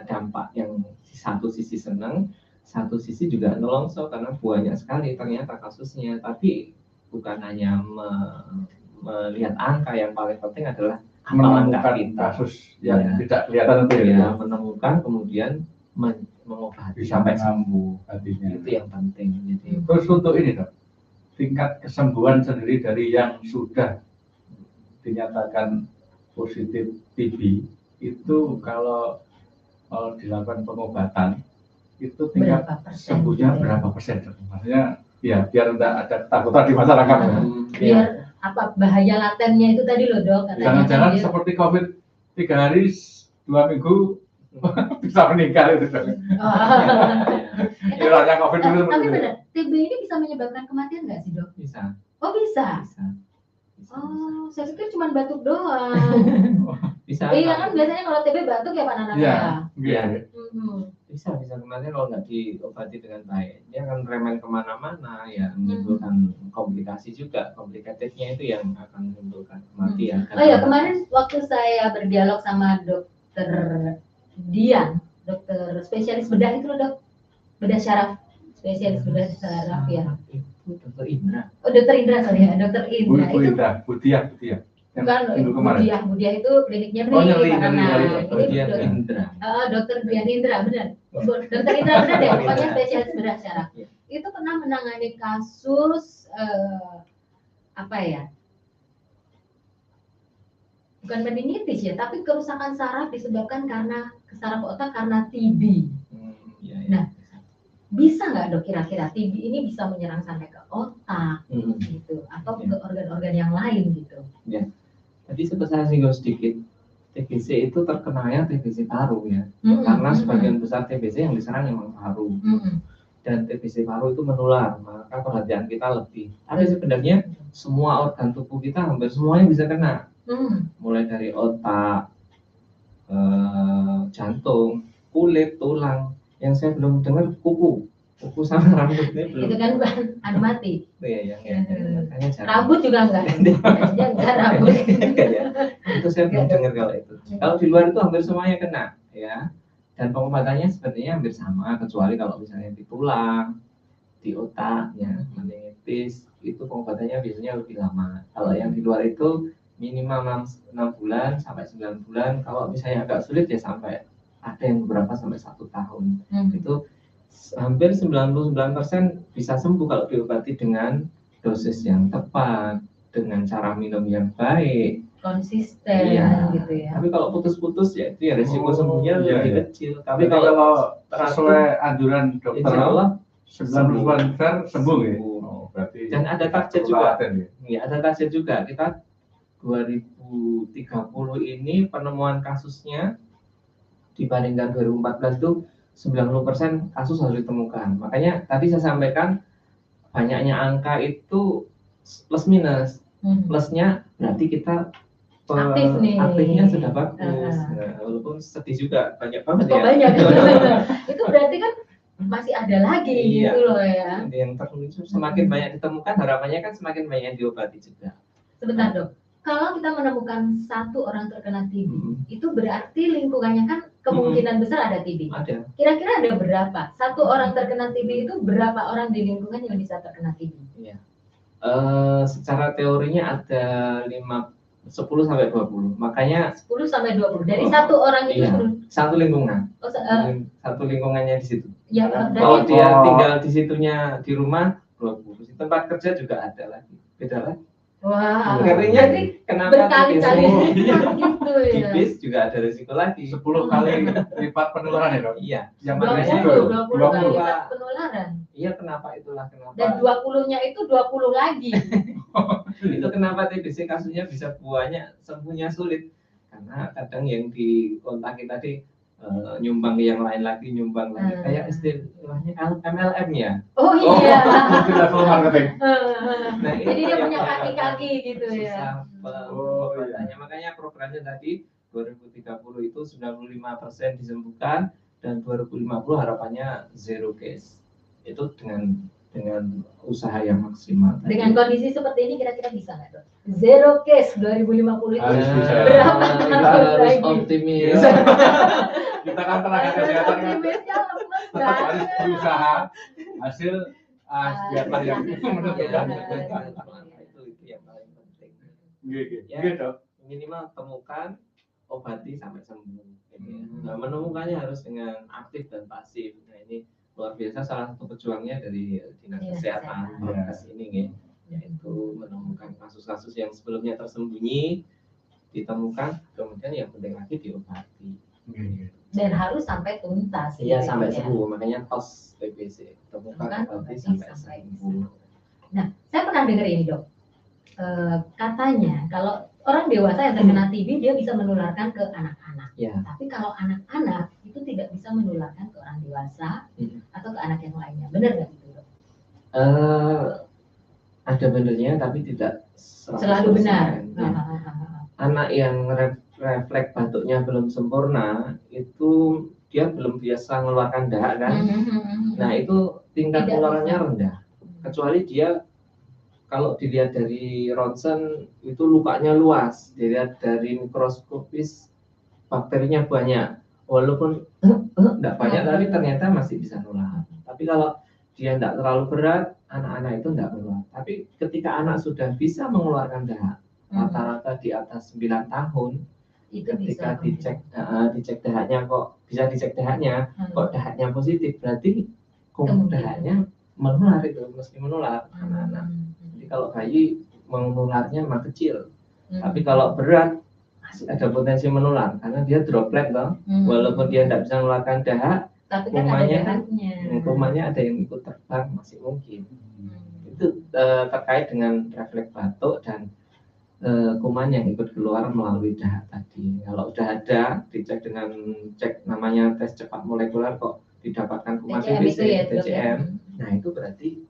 dampak yang satu sisi senang, satu sisi juga nelongso karena banyak sekali ternyata kasusnya. Tapi bukan hanya melihat angka, yang paling penting adalah menemukan kasus yang tidak kelihatan itu ya, menemukan kemudian mengobati sampai sembuh, artinya itu yang penting. Jadi terus untuk ini Dok, tingkat kesembuhan sendiri dari yang sudah dinyatakan positif TB itu kalau dilakukan pengobatan itu tingkat sembuhnya berapa persen? Maksudnya ya biar tidak ada ketakutan di masyarakat. Biar apa bahaya latennya itu tadi loh Dok. Jangan-jangan seperti COVID 3 hari 2 minggu bisa meninggal itu Dok. Kiranya COVID dulu. Tapi benar, TB ini bisa menyebabkan kematian nggak sih Dok? Bisa. Oh bisa. Oh, saya pikir cuma batuk doang. Bisa. Iya kan biasanya kalau TB batuk ya Pak Nana. Iya. Bisa kematian kalau nggak diobati dengan baik. Dia akan remen kemana-mana, ya menimbulkan komplikasi juga. Komplikatednya itu yang akan menimbulkan kematian. Oh ya, kemarin waktu saya berdialog sama dokter Dian, dokter spesialis bedah itu loh Dok, bedah syaraf, spesialis bedah syaraf ya. Itu dokter Indra. Oh dokter Indra sorry ya, dokter Indra. Budiah. Bukan Budiah itu kliniknya dokter Dian Indra benar. Dokter Indra benar deh, pokoknya spesialis bedah syaraf. Itu pernah menangani kasus bukan meningitis ya, tapi kerusakan saraf disebabkan karena saraf otak karena TB. Nah, bisa nggak Dok kira-kira TB ini bisa menyerang sampai ke otak gitu atau ke organ-organ yang lain gitu? Ya. Tadi sempat saya singgung sedikit, TBC itu terkenalnya TBC paru ya, karena sebagian besar TBC yang diserang memang paru, dan TBC paru itu menular, maka perhatian kita lebih. Tapi sebenarnya semua organ tubuh kita hampir semuanya bisa kena, mulai dari otak, jantung, kulit, tulang, yang saya belum dengar kuku sama rambutnya belum. Itu kan bahan mati. Iya. Rambut juga enggak rambut. Itu saya belum dengar kalau itu. Kalau di luar itu hampir semuanya kena, ya. Dan pengobatannya sebenarnya hampir sama, kecuali kalau misalnya di tulang, di otak, ya, meningitis, itu pengobatannya biasanya lebih lama. Kalau yang di luar itu minimal 6 bulan sampai 9 bulan. Kalau misalnya agak sulit ya sampai ada yang beberapa sampai 1 tahun. Itu hampir 99% bisa sembuh kalau diobati dengan dosis yang tepat, dengan cara minum yang baik, konsisten gitu ya. Tapi kalau putus-putus ya itu ya resiko sembuhnya lebih kecil. Tapi kalau sesuai anjuran dokter Allah 99% sembuh ya. Berarti dan ada target juga. Ya, ada target juga. Kita 2030 ini penemuan kasusnya dibandingkan 2014 itu 90% kasus harus ditemukan. Makanya tadi saya sampaikan banyaknya angka itu plus minus. Plusnya berarti kita aktifnya sudah bagus. Nah, walaupun sedih juga banyak banget ya. Banyak. Itu berarti kan masih ada lagi gitu loh ya. Yang semakin banyak ditemukan, harapannya kan semakin banyak diobati juga. Sebentar Dok, Kalau kita menemukan satu orang terkena TB, itu berarti lingkungannya kan kemungkinan besar ada TB. Ada. Kira-kira ada berapa? Satu orang terkena TB itu berapa orang di lingkungan yang bisa terkena TB? Iya. Secara teorinya ada 10 sampai 20. Makanya 10 sampai 20. Dari satu orang itu iya, satu lingkungan. Satu lingkungannya di situ. Ya, Kalau dia tinggal di situnya di rumah 20. Di tempat kerja juga ada lagi. Beda lagi. Wah, Artinya kenapa berkali-kali gitu di ya. bis juga ada risiko lagi. 10 kali lipat penularan ya dok? Iya. Yang 20 makanya 20 kali 20. lipat penularan. Iya, kenapa itulah kenapa. Dan 20-nya itu 20 lagi. Itu kenapa TBC kasusnya bisa buahnya sembuhnya sulit. Karena kadang yang dikontakin tadi nyumbang ke yang lain lagi, nyumbang lagi. Kayak istilahnya MLM ya. Oh iya. Itu level marketing. Nah, Jadi dia punya kaki-kaki gitu ya. Susah makanya programnya tadi 2030 itu 95% disembuhkan dan 2050 harapannya zero case. Itu dengan usaha yang maksimal. Dengan kondisi seperti ini kira-kira bisa nggak dok? Zero case 2050 itu Harus bisa. berapa Kita tahun harus lagi? optimis. Kita kan tenaga kesehatan kan Optimisnya lemes tetap harus banget. berusaha. Hasil biarlah yang menentukan. Itu yang paling penting. Iya dok. Minimal temukan, obati sampai sembuh. Gitu ya. Nah, menemukannya harus dengan aktif dan pasif. Nah, ini luar biasa, salah satu pejuangnya dari dinas kesehatan Prokes ini ya, yaitu menemukan kasus-kasus yang sebelumnya tersembunyi, ditemukan, kemudian yang penting lagi diobati. Dan harus sampai tuntas. Iya, gitu sampai ya. sembuh, makanya TOS TBC, temukan, obati sampai sembuh. Nah, saya pernah dengar ini dok, katanya kalau orang dewasa yang terkena TB dia bisa menularkan ke anak-anak. Ya. Tapi kalau anak-anak itu tidak bisa menularkan ke orang dewasa atau ke anak yang lainnya. Benar nggak itu dok? Ada benernya tapi tidak 100%. Selalu benar. Ya. Anak yang refleks batuknya belum sempurna itu dia belum biasa mengeluarkan dahak kan. Nah, itu tingkat penularannya rendah. Kecuali dia kalau dilihat dari ronsen itu lukanya luas, dilihat dari mikroskopis bakterinya banyak, walaupun tidak banyak tapi ternyata masih bisa nular. Tapi kalau dia tidak terlalu berat, anak-anak itu tidak menular. Tapi ketika anak sudah bisa mengeluarkan dahak, rata-rata di atas 9 tahun, Itu ketika bisa dicek dahaknya kok bisa dicek dahaknya, kok dahaknya positif, berarti dahaknya menular, itu mesti menular anak-anak. Jadi kalau bayi menularnya memang kecil, tapi kalau berat masih ada potensi menular karena dia droplet loh. Walaupun dia tidak bisa mengeluarkan dahak, tapi kan kumannya ada yang ikut terbang, masih mungkin. Itu terkait dengan refleks batuk dan kuman yang ikut keluar melalui dahak tadi. Kalau udah ada, dicek dengan cek namanya tes cepat molekuler kok didapatkan kuman TBC, TCM. Nah, itu berarti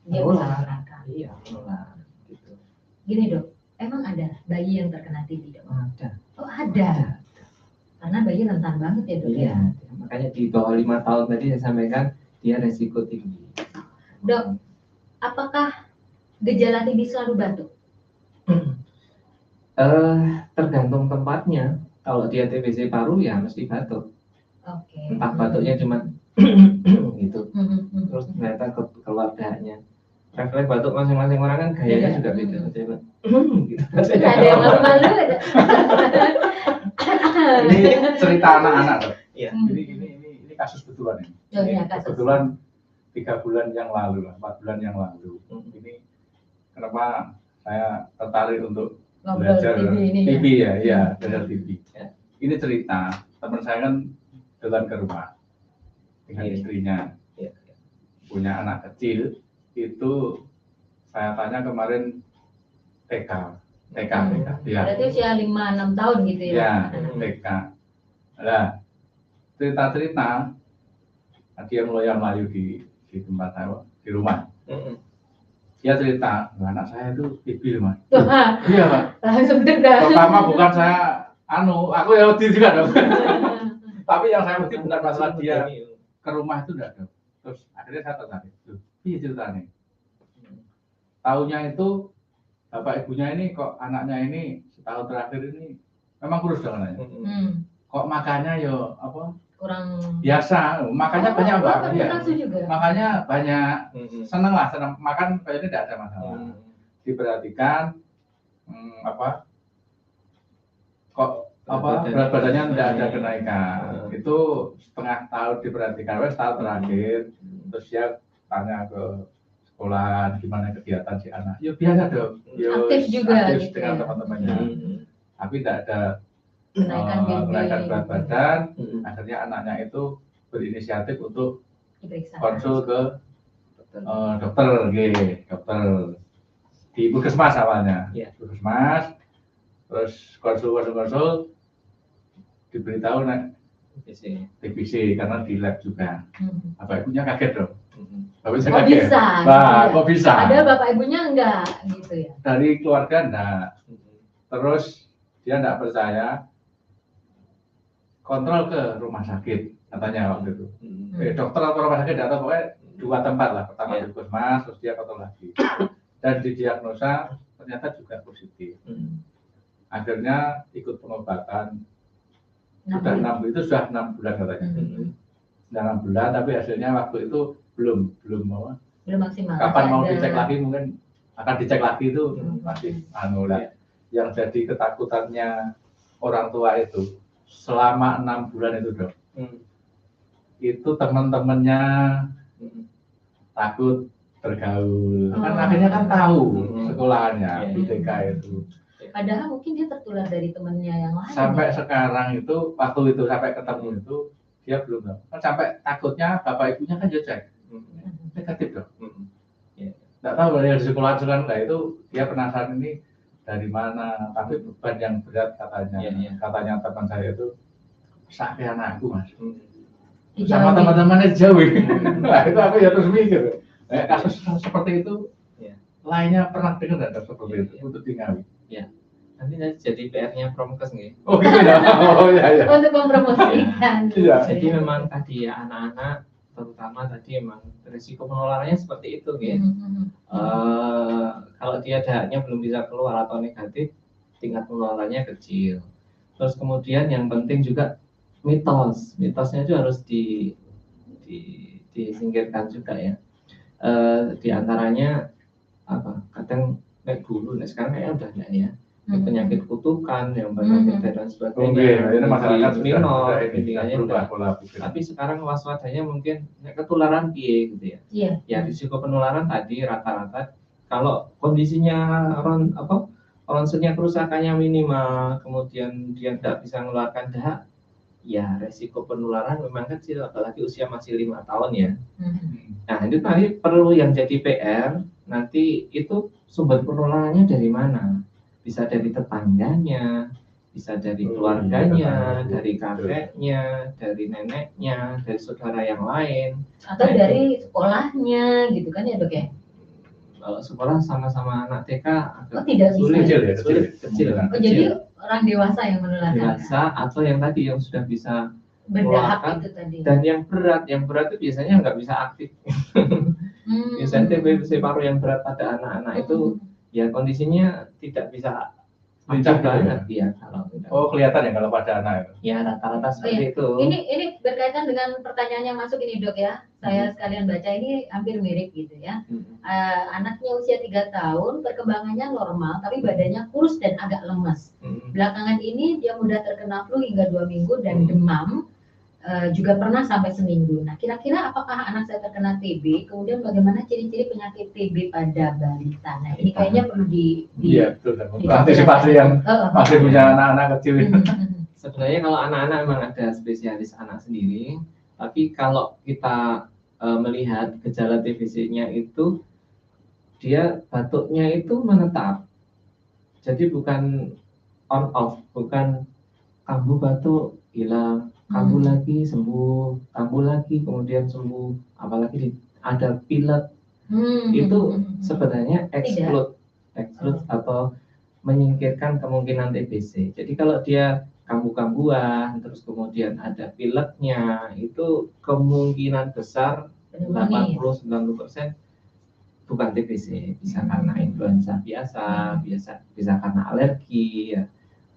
menular. Iya, menular. Gitu. Gini dok, emang ada bayi yang terkena TB dok? Ada. Oh ada. Karena bayi rentan banget ya dok. Iya. Makanya di bawah 5 tahun tadi saya sampaikan dia resiko tinggi. Dok, apakah gejala TB selalu batuk? Tergantung tempatnya. Kalau dia TBC paru ya mesti batuk. Oke. Entah batuknya cuma gitu. Terus ternyata keluar dahaknya. Refleks batuk masing-masing orang kan gayanya juga beda. Gitu. Ada yang malu-malu ada. Ini cerita anak-anak dok. Iya. Ini kasus betulan ini. Kebetulan 3 bulan yang lalu lah, 4 bulan yang lalu. Ini kenapa saya tertarik untuk belajar TV ya, belajar TV. Ya. Ini cerita teman saya kan jalan ke rumah dengan istrinya, punya anak kecil. Itu saya tanya kemarin TK. Ya. Berarti usia 5-6 tahun gitu ya? Ya, TK. Nah, cerita-cerita dia meloyang-melayu di tempat saya, di rumah. Dia cerita, anak saya itu TB mas. Iya pak. Langsung deg-degan. Pertama bukan saya, aku ya wedi juga dong. Tapi yang saya wedi bukan masalah dia ke rumah itu enggak dong. Terus akhirnya saya tertarik. Iya ceritanya. Tahunya itu bapak ibunya ini kok anaknya ini setahun terakhir ini memang kurus dong anaknya. Kok makannya yo apa? Kurang Biasa, makannya banyak mbak. Ya. juga. Makanya banyak seneng lah, seneng makan kayaknya tidak ada masalah. Diperhatikan apa? Kok apa berat badannya tidak ada kenaikan. Itu setengah tahun diperhatikan, setahun terakhir. Terus dia tanya ke sekolah gimana kegiatan si anak. Ya biasa dong. Aktif juga aktif gitu dengan ya. teman-temannya. Tapi tidak ada kenaikan berat badan. Akhirnya anaknya itu berinisiatif untuk diperiksa. konsul ke dokter di puskesmas awalnya. Puskesmas, terus konsul diberitahu naik TBC karena di lab juga. Bapak ibunya kaget dong. Kok bisa? Nah, kok bisa? Ada bapak ibunya enggak gitu ya? Dari keluarga enggak. Terus dia enggak percaya, kontrol ke rumah sakit katanya waktu itu. Dokter atau rumah sakit atau pokoknya 2 tempat lah. Pertama di puskesmas, terus dia kontrol lagi. Dan didiagnosa ternyata juga positif. Akhirnya ikut pengobatan. Sudah 6 itu sudah 6 bulan katanya. Sudah 6 bulan, tapi hasilnya waktu itu belum maksimal. Kapan mau dicek lagi mungkin akan dicek lagi itu masih yang jadi ketakutannya orang tua itu selama 6 bulan itu dok. Itu teman-temannya takut bergaul. Kan akhirnya kan tahu sekolahannya di TK itu. Padahal mungkin dia tertular dari temannya yang lain. Sampai sekarang itu waktu itu sampai ketemu itu dia belum tahu. Kan sampai takutnya bapak ibunya kan dia cek negatif dong. Nggak tahu dari sekolah lah itu dia penasaran ini dari mana. Tapi beban yang berat katanya. Katanya teman saya itu sakit anakku mas. Sama teman-temannya jauh. Nah itu aku ya terus mikir. Kasus seperti itu lainnya pernah dengar nggak seperti itu untuk di Ngawi? Ya. Nanti jadi PR-nya Promkes nih. Oh gitu ya. Oh iya. Untuk mempromosikan. Jadi memang tadi ya anak-anak terutama tadi memang risiko penularannya seperti itu gitu. Kalau dia dahaknya belum bisa keluar atau negatif, tingkat penularannya kecil. Terus kemudian yang penting juga mitosnya itu harus disingkirkan juga ya. Di antaranya apa? Kadang kayak dulu, nah sekarang kayaknya udah enggak ya. Penyakit kutukan yang penyakit dan sebagainya. Ini masyarakat minor, berubah pola pikir. Tapi sekarang waspadanya mungkin ketularan gitu ya. Ya risiko penularan tadi rata-rata kalau kondisinya ronsennya kerusakannya minimal, kemudian dia tidak bisa mengeluarkan dahak, ya resiko penularan memang kecil, apalagi usia masih 5 tahun ya. Nah itu tadi perlu yang jadi PR, nanti itu sumber penularannya dari mana? Bisa dari tetangganya, bisa dari keluarganya, dari kakeknya, dari neneknya, dari saudara yang lain, atau dari sekolahnya gitu kan ya dok ya? Kalau sekolah sama-sama anak TK tidak sulit, kecil. Jadi orang dewasa yang menularkan. Dewasa atau yang tadi yang sudah bisa berdahak itu tadi. Dan yang berat itu biasanya nggak bisa aktif. Biasanya TBC paru yang berat pada anak-anak itu ya kondisinya tidak bisa lincah banget ya kalau kelihatan ya kalau pada anak ya rata-rata seperti itu. Ini berkaitan dengan pertanyaan yang masuk ini dok ya. Saya sekalian baca ini hampir mirip gitu ya. Anaknya usia 3 tahun, perkembangannya normal tapi badannya kurus dan agak lemas. Belakangan ini dia mudah terkena flu hingga 2 minggu dan demam. Juga pernah sampai seminggu. Nah, kira-kira apakah anak saya terkena TB? Kemudian bagaimana ciri-ciri penyakit TB pada balita? Nah, ini kayaknya perlu iya, betul. Antisipasi yang masih punya anak-anak kecil. Sebenarnya kalau anak-anak memang ada spesialis anak sendiri, tapi kalau kita melihat gejala TBC-nya itu dia batuknya itu menetap. Jadi bukan on off, bukan kambuh batuk hilang, kambuh lagi sembuh, kambuh lagi kemudian sembuh, apalagi ada pilek. Itu sebenarnya exclude atau menyingkirkan kemungkinan TBC. Jadi kalau dia kambuh-kambuhan terus kemudian ada pileknya, itu kemungkinan besar 80-90% bukan TBC, bisa karena influenza biasa, bisa karena alergi ya.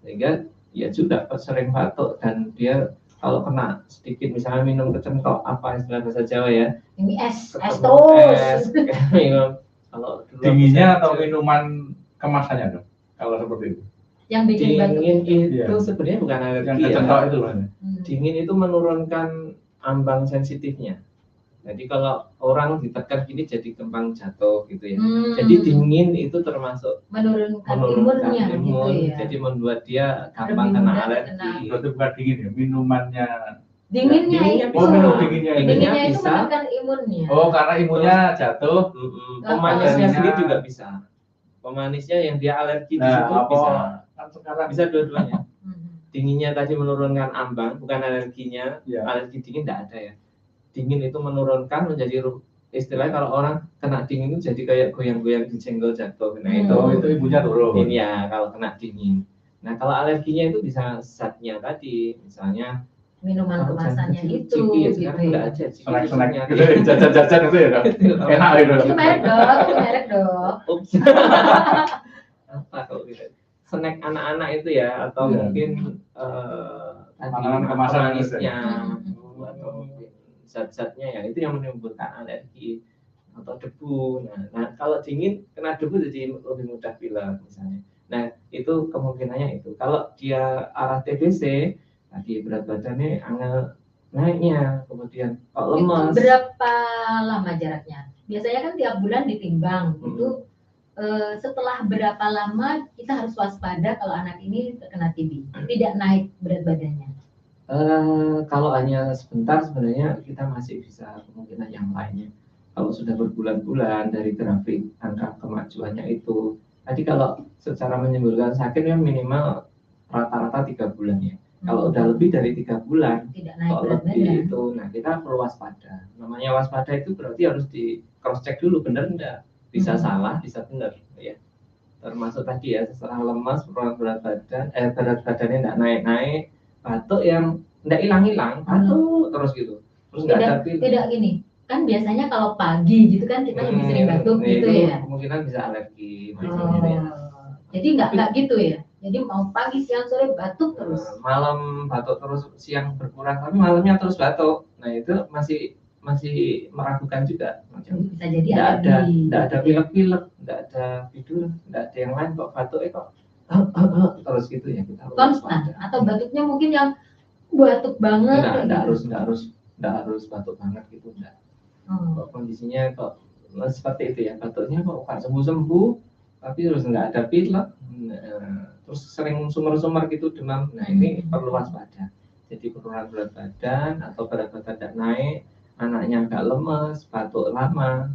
Sehingga ya juga sering batuk dan dia kalau kena sedikit misalnya minum kecentok apa istilah bahasa Jawa ya. Ini es ketemu terus. Minum kalau dinginnya atau minuman kemasannya dong. Kalau seperti itu. Yang bikin batuk. Dingin itu Iya. sebenarnya bukan alergi Yang ya. kecentok itu Mas. Dingin itu menurunkan ambang sensitifnya. Jadi kalau orang ditekan gini jadi gampang jatuh gitu ya. Jadi dingin itu termasuk menurunkan imunnya imun, gitu ya. jadi membuat dia gampang Lebih kena mudah alergi. kena. Berarti bukan dingin ya, minumannya. Dinginnya dinginnya itu. Oh, minum dinginnya itu. Dinginnya itu bisa. menekan imunnya. Oh, karena imunnya jatuh. Pemanisnya Darinya- sendiri juga bisa. Pemanisnya yang dia alergi di Nah, situ apa bisa. kan sekarang Bisa dua-duanya. Dinginnya tadi menurunkan ambang, bukan alerginya. ya. Alergi dingin tidak ada ya. Dingin itu menurunkan menjadi istilahnya kalau orang kena dingin itu jadi kayak goyang-goyang disenggol jatuh. Nah itu ibunya turun. ini ya kalau kena dingin. Nah kalau alerginya itu bisa zatnya tadi, misalnya minuman kemasannya itu ciki ya gitu sekarang ya. nggak ada ciki Snack-snack itu gitu, jajan-jajan itu ya dong. Enak itu. Itu merek dong. Ups. Apa kalau gitu? Snack anak-anak itu ya atau Iya. mungkin Makanan kemasan manisnya gitu ya. atau mungkin zat-zatnya ya itu yang menimbulkan alergi atau debu. Nah kalau dingin kena debu jadi lebih mudah pilek misalnya. Nah itu kemungkinannya itu. Kalau dia arah TBC tadi berat badannya angel naiknya, kemudian kalau lemas. Itu berapa lama jaraknya? Biasanya kan tiap bulan ditimbang. Itu setelah berapa lama kita harus waspada kalau anak ini terkena TB, tidak naik berat badannya? Kalau hanya sebentar sebenarnya kita masih bisa kemungkinan yang lainnya. Kalau sudah berbulan-bulan dari grafik angka kemajuannya itu, tadi kalau secara menimbulkan sakit kan minimal rata-rata 3 bulan ya. Kalau udah lebih dari 3 bulan, tidak naik kalau berat lebih badan. itu, nah kita perlu waspada. Namanya waspada itu berarti harus di cross check dulu benar enggak. Bisa salah, bisa benar ya. Termasuk tadi ya setelah lemas, berat badannya enggak naik-naik, batuk yang enggak hilang-hilang, batuk terus gitu. Terus enggak ada tidak gini. Kan biasanya kalau pagi gitu kan kita lebih sering batuk gitu ya. Kemungkinan bisa alergi Oh. gitu ya. Jadi enggak gitu ya. Jadi mau pagi, siang, sore batuk terus. Malam batuk terus, siang berkurang, tapi malamnya terus batuk. Nah itu masih meragukan juga. Bisa jadi Tidak ada pilek-pilek, tidak ada tidur, tidak ada yang lain kok batuk kok terus gitu ya kita konstan atau batuknya mungkin yang batuk banget. Tidak harus batuk banget gitu enggak. Kok kondisinya kok seperti itu ya, batuknya kok sembuh-sembuh tapi terus nggak ada pilek, terus sering sumber-sumber gitu demam. Nah ini perlu waspada. Jadi penurunan berat badan atau berat badan tidak naik, anaknya agak lemes, batuk lama,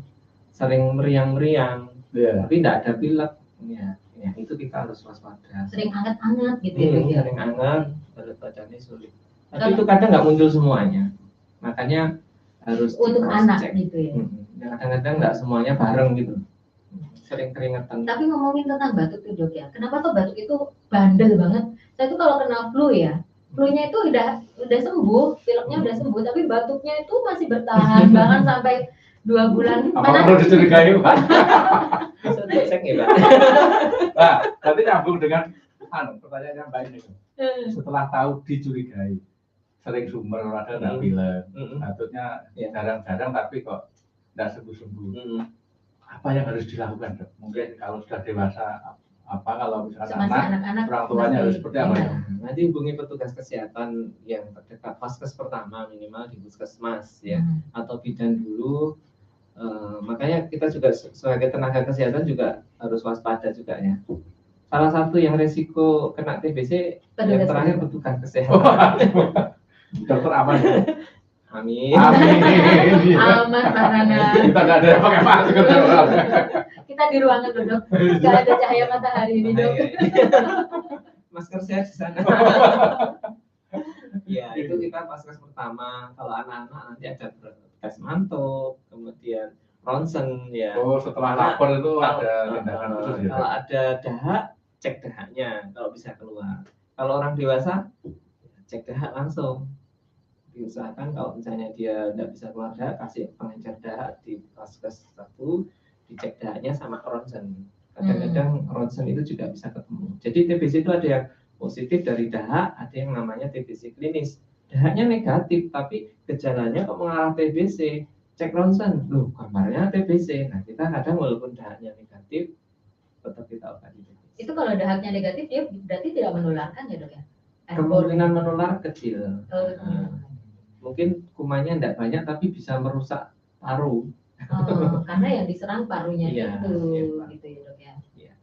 sering meriang-meriang, tapi tidak ada pilek, ya itu kita harus waspada. Sering anget-anget gitu ya. Sering anget, berat badannya sulit. Tapi itu kadang nggak muncul semuanya, makanya harus untuk anak gitu ya. Kadang-kadang nggak semuanya bareng gitu. Sering keringetan. Tapi ngomongin tentang batuk tuh dok ya, kenapa tuh batuk itu bandel banget? Saya tuh kalau kena flu ya, flu-nya itu udah sembuh, pileknya udah sembuh, tapi batuknya itu masih bertahan bahkan sampai 2 bulan. Apa perlu dicurigai Pak? Bisa dicek ya Pak. Nah, berarti nyambung dengan pertanyaan yang baik nih. Setelah tahu dicurigai, sering sumber ada pilek, batuknya jarang-jarang tapi kok tidak sembuh-sembuh. Apa yang harus dilakukan dok? Mungkin kalau sudah dewasa apa kalau misalnya anak orang tuanya harus seperti apa ya? Nanti hubungi petugas kesehatan yang terdekat, vaskes pertama minimal di puskesmas ya, atau bidan dulu. Makanya kita juga sebagai tenaga kesehatan juga harus waspada juga ya. Salah satu yang resiko kena TBC yang terakhir petugas kesehatan. Dokter apa ya? Amin. Aman Pak Nana. Kita nggak ada yang pakai masker. Kita di ruangan dok, nggak ada cahaya matahari ini dok. Masker saya di sana. Ya itu kita vaskes pertama. Kalau anak-anak nanti ada tes mantuk, kemudian ronsen ya. Oh setelah lapor itu ada tindakan khusus ya. Kalau ada dahak, cek dahaknya kalau bisa keluar. Kalau orang dewasa, cek dahak langsung. Diusahakan kalau misalnya dia tidak bisa keluar dahak, kasih pengencer dahak di vaskes 1, dicek ronsen itu juga bisa ketemu. Jadi TBC itu ada yang positif dari dahak, ada yang namanya TBC klinis. Dahaknya negatif, tapi gejalanya kok mengarah TBC. Cek ronsen, loh gambarnya TBC. Nah kita kadang walaupun dahaknya negatif, tetap kita obati TBC. Itu kalau dahaknya negatif, dia berarti tidak menularkan ya dok ya? Kemungkinan menular kecil. Oh, Mungkin kumannya tidak banyak, tapi bisa merusak paru. Karena yang diserang parunya Iya, itu, iya, gitu ya dok ya. Iya.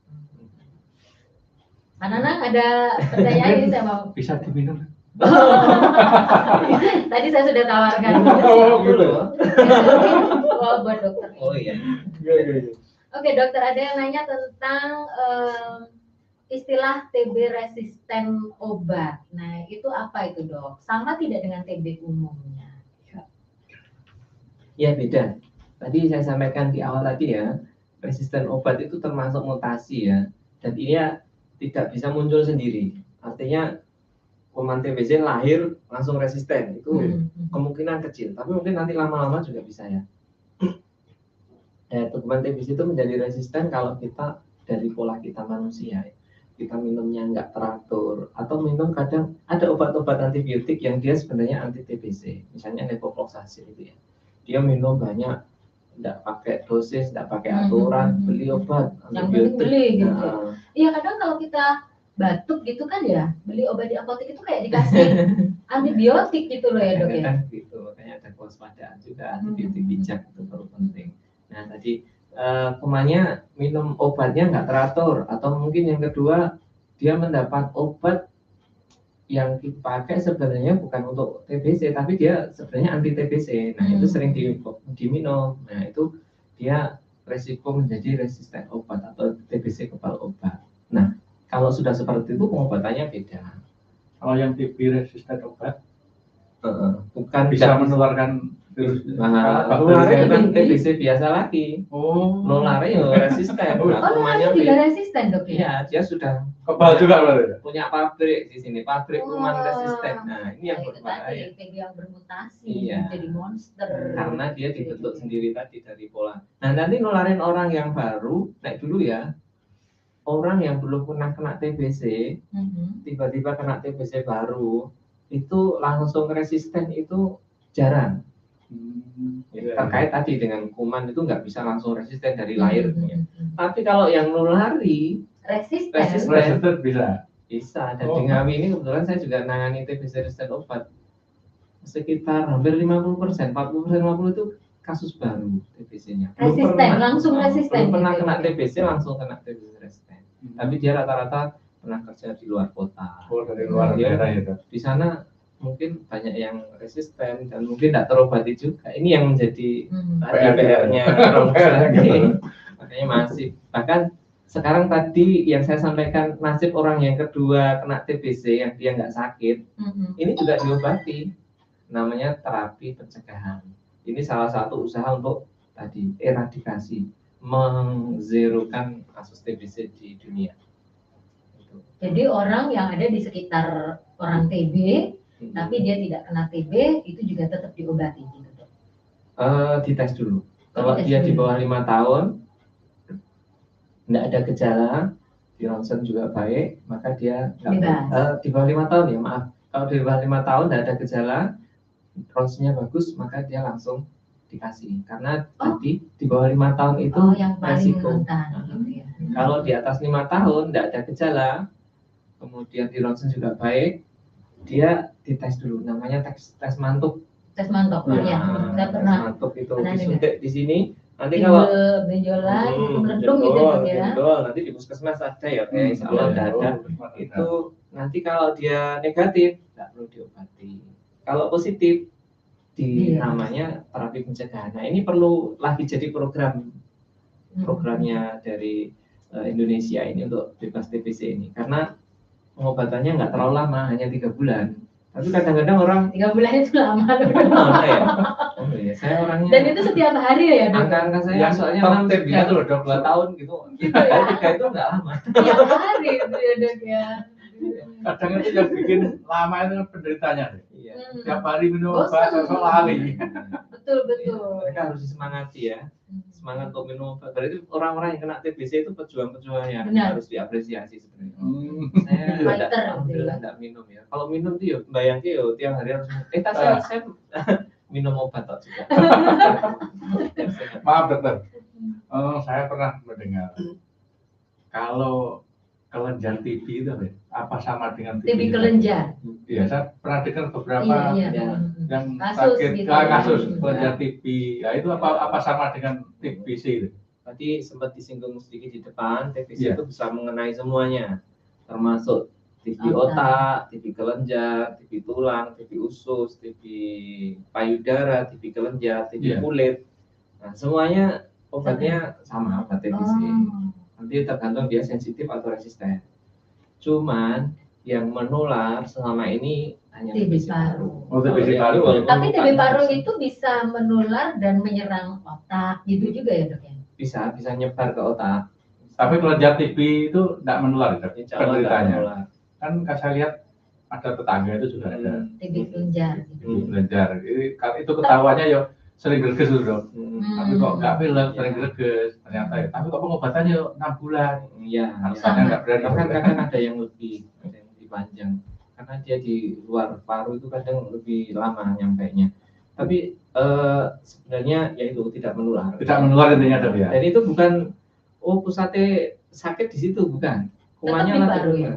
Pak Nanang ada pertanyaan ini saya mau. Bisa diminum. Tadi saya sudah tawarkan. Oh, gitu. Oh, buat dokter. Oh iya. Oke dokter, ada yang nanya tentang istilah TB resisten obat. Nah itu apa itu dok? Sama tidak dengan TB umumnya? Ya beda. Tadi saya sampaikan di awal tadi ya, resisten obat itu termasuk mutasi ya, dan ini ya tidak bisa muncul sendiri. Artinya kuman TBC lahir langsung resisten, itu kemungkinan kecil, tapi mungkin nanti lama-lama juga bisa ya. Kuman TBC itu menjadi resisten kalau kita dari pola kita manusia, kita minumnya nggak teratur, atau minum kadang ada obat-obat antibiotik yang dia sebenarnya anti TBC, misalnya levofloxacin itu ya, dia minum banyak, nggak pakai dosis, nggak pakai aturan, beli obat yang penting beli gitu. Nah, Iya kadang kalau kita batuk gitu kan ya, beli obat di apotek itu kayak dikasih antibiotik gitu loh ya dok ya. Kan gitu, makanya ada kewaspadaan juga, antibiotik bijak itu perlu penting. Nah tadi kumannya minum obatnya nggak teratur, atau mungkin yang kedua dia mendapat obat yang dipakai sebenarnya bukan untuk TBC, tapi dia sebenarnya anti TBC. Nah itu sering diminum. Nah itu dia resiko menjadi resisten obat atau TBC kebal obat. Nah kalau sudah seperti itu pengobatannya beda. Kalau yang TB resisten obat, bukan bisa menularkan virus. Nularnya kan TBC biasa lagi. Nularnya resisten. Nularnya juga resisten dok ya? Iya, dia sudah kebal juga berarti. punya pabrik di sini, pabrik kuman resisten. Nah ini yang berbahaya. TB yang bermutasi, iya, jadi monster. Karena dia dibentuk sendiri tadi dari pola. Nah nanti nularin orang yang baru, naik dulu ya. Orang yang belum pernah kena TBC, tiba-tiba kena TBC baru, itu langsung resisten itu jarang. Terkait tadi dengan kuman itu nggak bisa langsung resisten dari lahir. Tapi kalau yang nulari resisten bisa. Dan di Ngawi ini kebetulan saya juga nangani TBC resisten obat. Sekitar hampir 50%, 40% itu kasus baru TBC-nya. Belum pernah kena TBC langsung kena TBC resisten. Tapi dia rata-rata pernah kerja di luar kota. Dari luar daerah itu. Di sana mungkin banyak yang resisten dan mungkin tidak terobati juga. Ini yang menjadi PR-nya makanya masih. Bahkan sekarang tadi yang saya sampaikan, nasib orang yang kedua kena TBC yang dia nggak sakit, ini juga diobati. Namanya terapi pencegahan. Ini salah satu usaha untuk tadi eradikasi, mengzerokan kasus TBC di dunia. Jadi orang yang ada di sekitar orang TB, tapi dia tidak kena TB, itu juga tetap diobati gitu dok? Dites dulu. Kalau dia di bawah 5 tahun, tidak ada gejala, di ronsen juga baik, maka dia di bawah 5 tahun ya maaf. Kalau di bawah 5 tahun tidak ada gejala, ronsennya bagus, maka dia langsung dikasih. Karena tadi di bawah 5 tahun itu yang resiko. gitu ya. Kalau di atas 5 tahun tidak ada gejala, kemudian di ronsen juga baik, dia dites dulu, namanya tes mantuk. Tes mantuk, ya. Saya pernah. Tes mantuk itu disuntik di sini. Nanti kalau benjolan itu meredung gitu ya. Nanti di puskesmas ada ya, kayak insya Allah ada. Itu nanti kalau dia negatif nggak perlu diobati. Kalau positif namanya terapi pencegahan. Nah ini perlu lagi jadi programnya dari Indonesia ini untuk bebas TBC ini, karena pengobatannya nggak terlalu lama, hanya 3 bulan. Tapi kadang-kadang orang 3 bulan itu lama loh. Ya. Ya, saya orangnya. Dan itu setiap hari ya dok? Angka saya soalnya 6 9 loh, 2 tahun gitu. Gitu ya? 3 itu nggak lama. Tiap hari itu ya dok ya. Kadang itu yang bikin lama itu penderitanya. Iya. Tiap hari minum obat, Bosan. sok lali. Betul betul. Mereka harus disemangati ya. Semangat untuk minum obat. Berarti orang-orang yang kena TBC itu pejuang-pejuang yang Benar. harus diapresiasi sebenarnya. Iya. Saya Fighter, alhamdulillah gitu. enggak minum ya. Kalau minum tuh ya bayangke yo tiap hari harus saya minum obat kok juga. Maaf dokter, saya pernah mendengar kalau kelenjar TB itu apa sama dengan TB kelenjar. Iya, saya pernah dengar beberapa Iya. yang Kasus sakit gitu. kasus Ya. kelenjar TB. Ya itu apa sama dengan TBC itu? Tadi sempat disinggung sedikit di depan, TBC Iya. itu bisa mengenai semuanya, termasuk TB Otak. otak, TB kelenjar, TB tulang, TB usus, TB payudara, TB kelenjar, TB Iya. kulit. Nah, semuanya obatnya sama, obat TBC. Oh. Nanti tergantung dia sensitif atau resisten. Cuman yang menular selama ini hanya TB paru. Oh, TBC paru. Walaupun Tapi TB bukan paru virus. itu bisa menular dan menyerang otak gitu juga ya dok ya? bisa nyebar ke otak. Tapi kelenjar TB itu tidak menular, Dok, Insya Allah nggak penderitanya. menular. Kan saya lihat ada tetangga itu juga ada TB kelenjar. Gitu. TB kelenjar. Itu ketahuannya ya sering greges tuh, Dok. Tapi kok nggak pilek, sering greges ternyata ya. Tapi kok pengobatannya 6 bulan. Iya. Alasannya nggak berani. Bahkan kadang ada yang lebih panjang. Karena dia di luar paru itu kadang lebih lama nyampainya. Tapi sebenarnya ya itu tidak menular. Tidak menular intinya, Dok ya. Dan itu bukan pusatnya sakit di situ, bukan. Kumannya Tetap di lah paru, ya?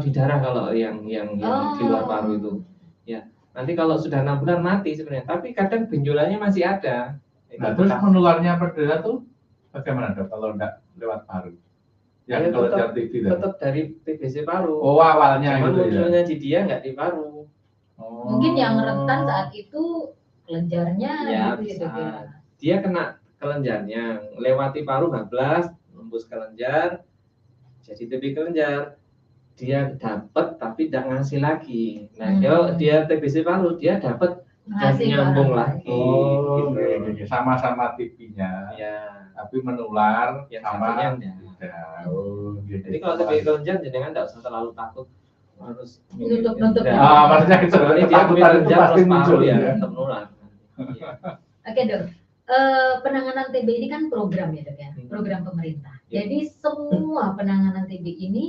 di darah kalau yang di luar paru itu. Ya. Nanti kalau sudah 6 bulan mati sebenarnya, tapi kadang benjolannya masih ada. Nah, terus menularnya perdana tuh bagaimana, Dok, kalau enggak lewat paru? Yang kelenjar TB itu. Tetap dari TBC paru. Oh, awalnya Cuman gitu ya. munculnya di dia nggak di paru. Oh. Mungkin yang rentan saat itu kelenjarnya Ya, gitu bisa. ya dok ya. Dia kena kelenjarnya, lewati paru bablas, nembus kelenjar, jadi TB kelenjar. Dia dapat tapi tidak ngasih lagi. Nah, kalau dia TBC paru, dia dapat dan Ngasih nyambung barang lagi. Oh, gitu. oke. Sama-sama TB-nya. Ya, Tapi menular yang sama satunya enggak. tidak. Oh, gitu. Jadi kalau TB kelenjar jangan enggak usah terlalu takut harus Nutup-nutup. Ah, maksudnya itu Soalnya dia ketakutan itu kelenjar pasti terus muncul paru ya, ya. tetap menular. Iya. Oke dok, penanganan TB ini kan program ya dok ya, program pemerintah. Ya. Jadi semua penanganan TB ini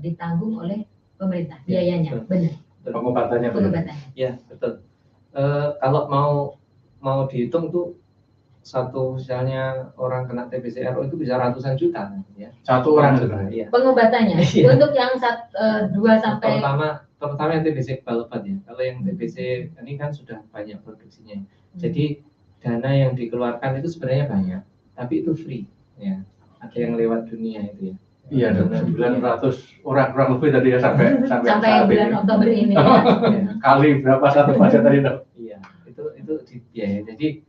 ditanggung oleh pemerintah, Ya, biayanya, betul. benar, Pengobatannya benar. pengobatannya. Ya, betul. Kalau mau dihitung tuh satu misalnya orang kena TBC RO itu bisa ratusan juta ya. Satu orang itu. Iya. Pengobatannya Iya. untuk yang 2 sampai Terutama yang TBC kebal obat ya. Kalau yang TBC ini kan sudah banyak produksinya. Jadi dana yang dikeluarkan itu sebenarnya banyak, tapi itu free ya. Ada yang lewat dunia itu ya. Iya, Dok. 900 orang kurang lebih tadi ya sampai saat bulan ini. Oktober ini ya. Kali berapa satu pasien tadi, Dok? Iya, itu ya. Jadi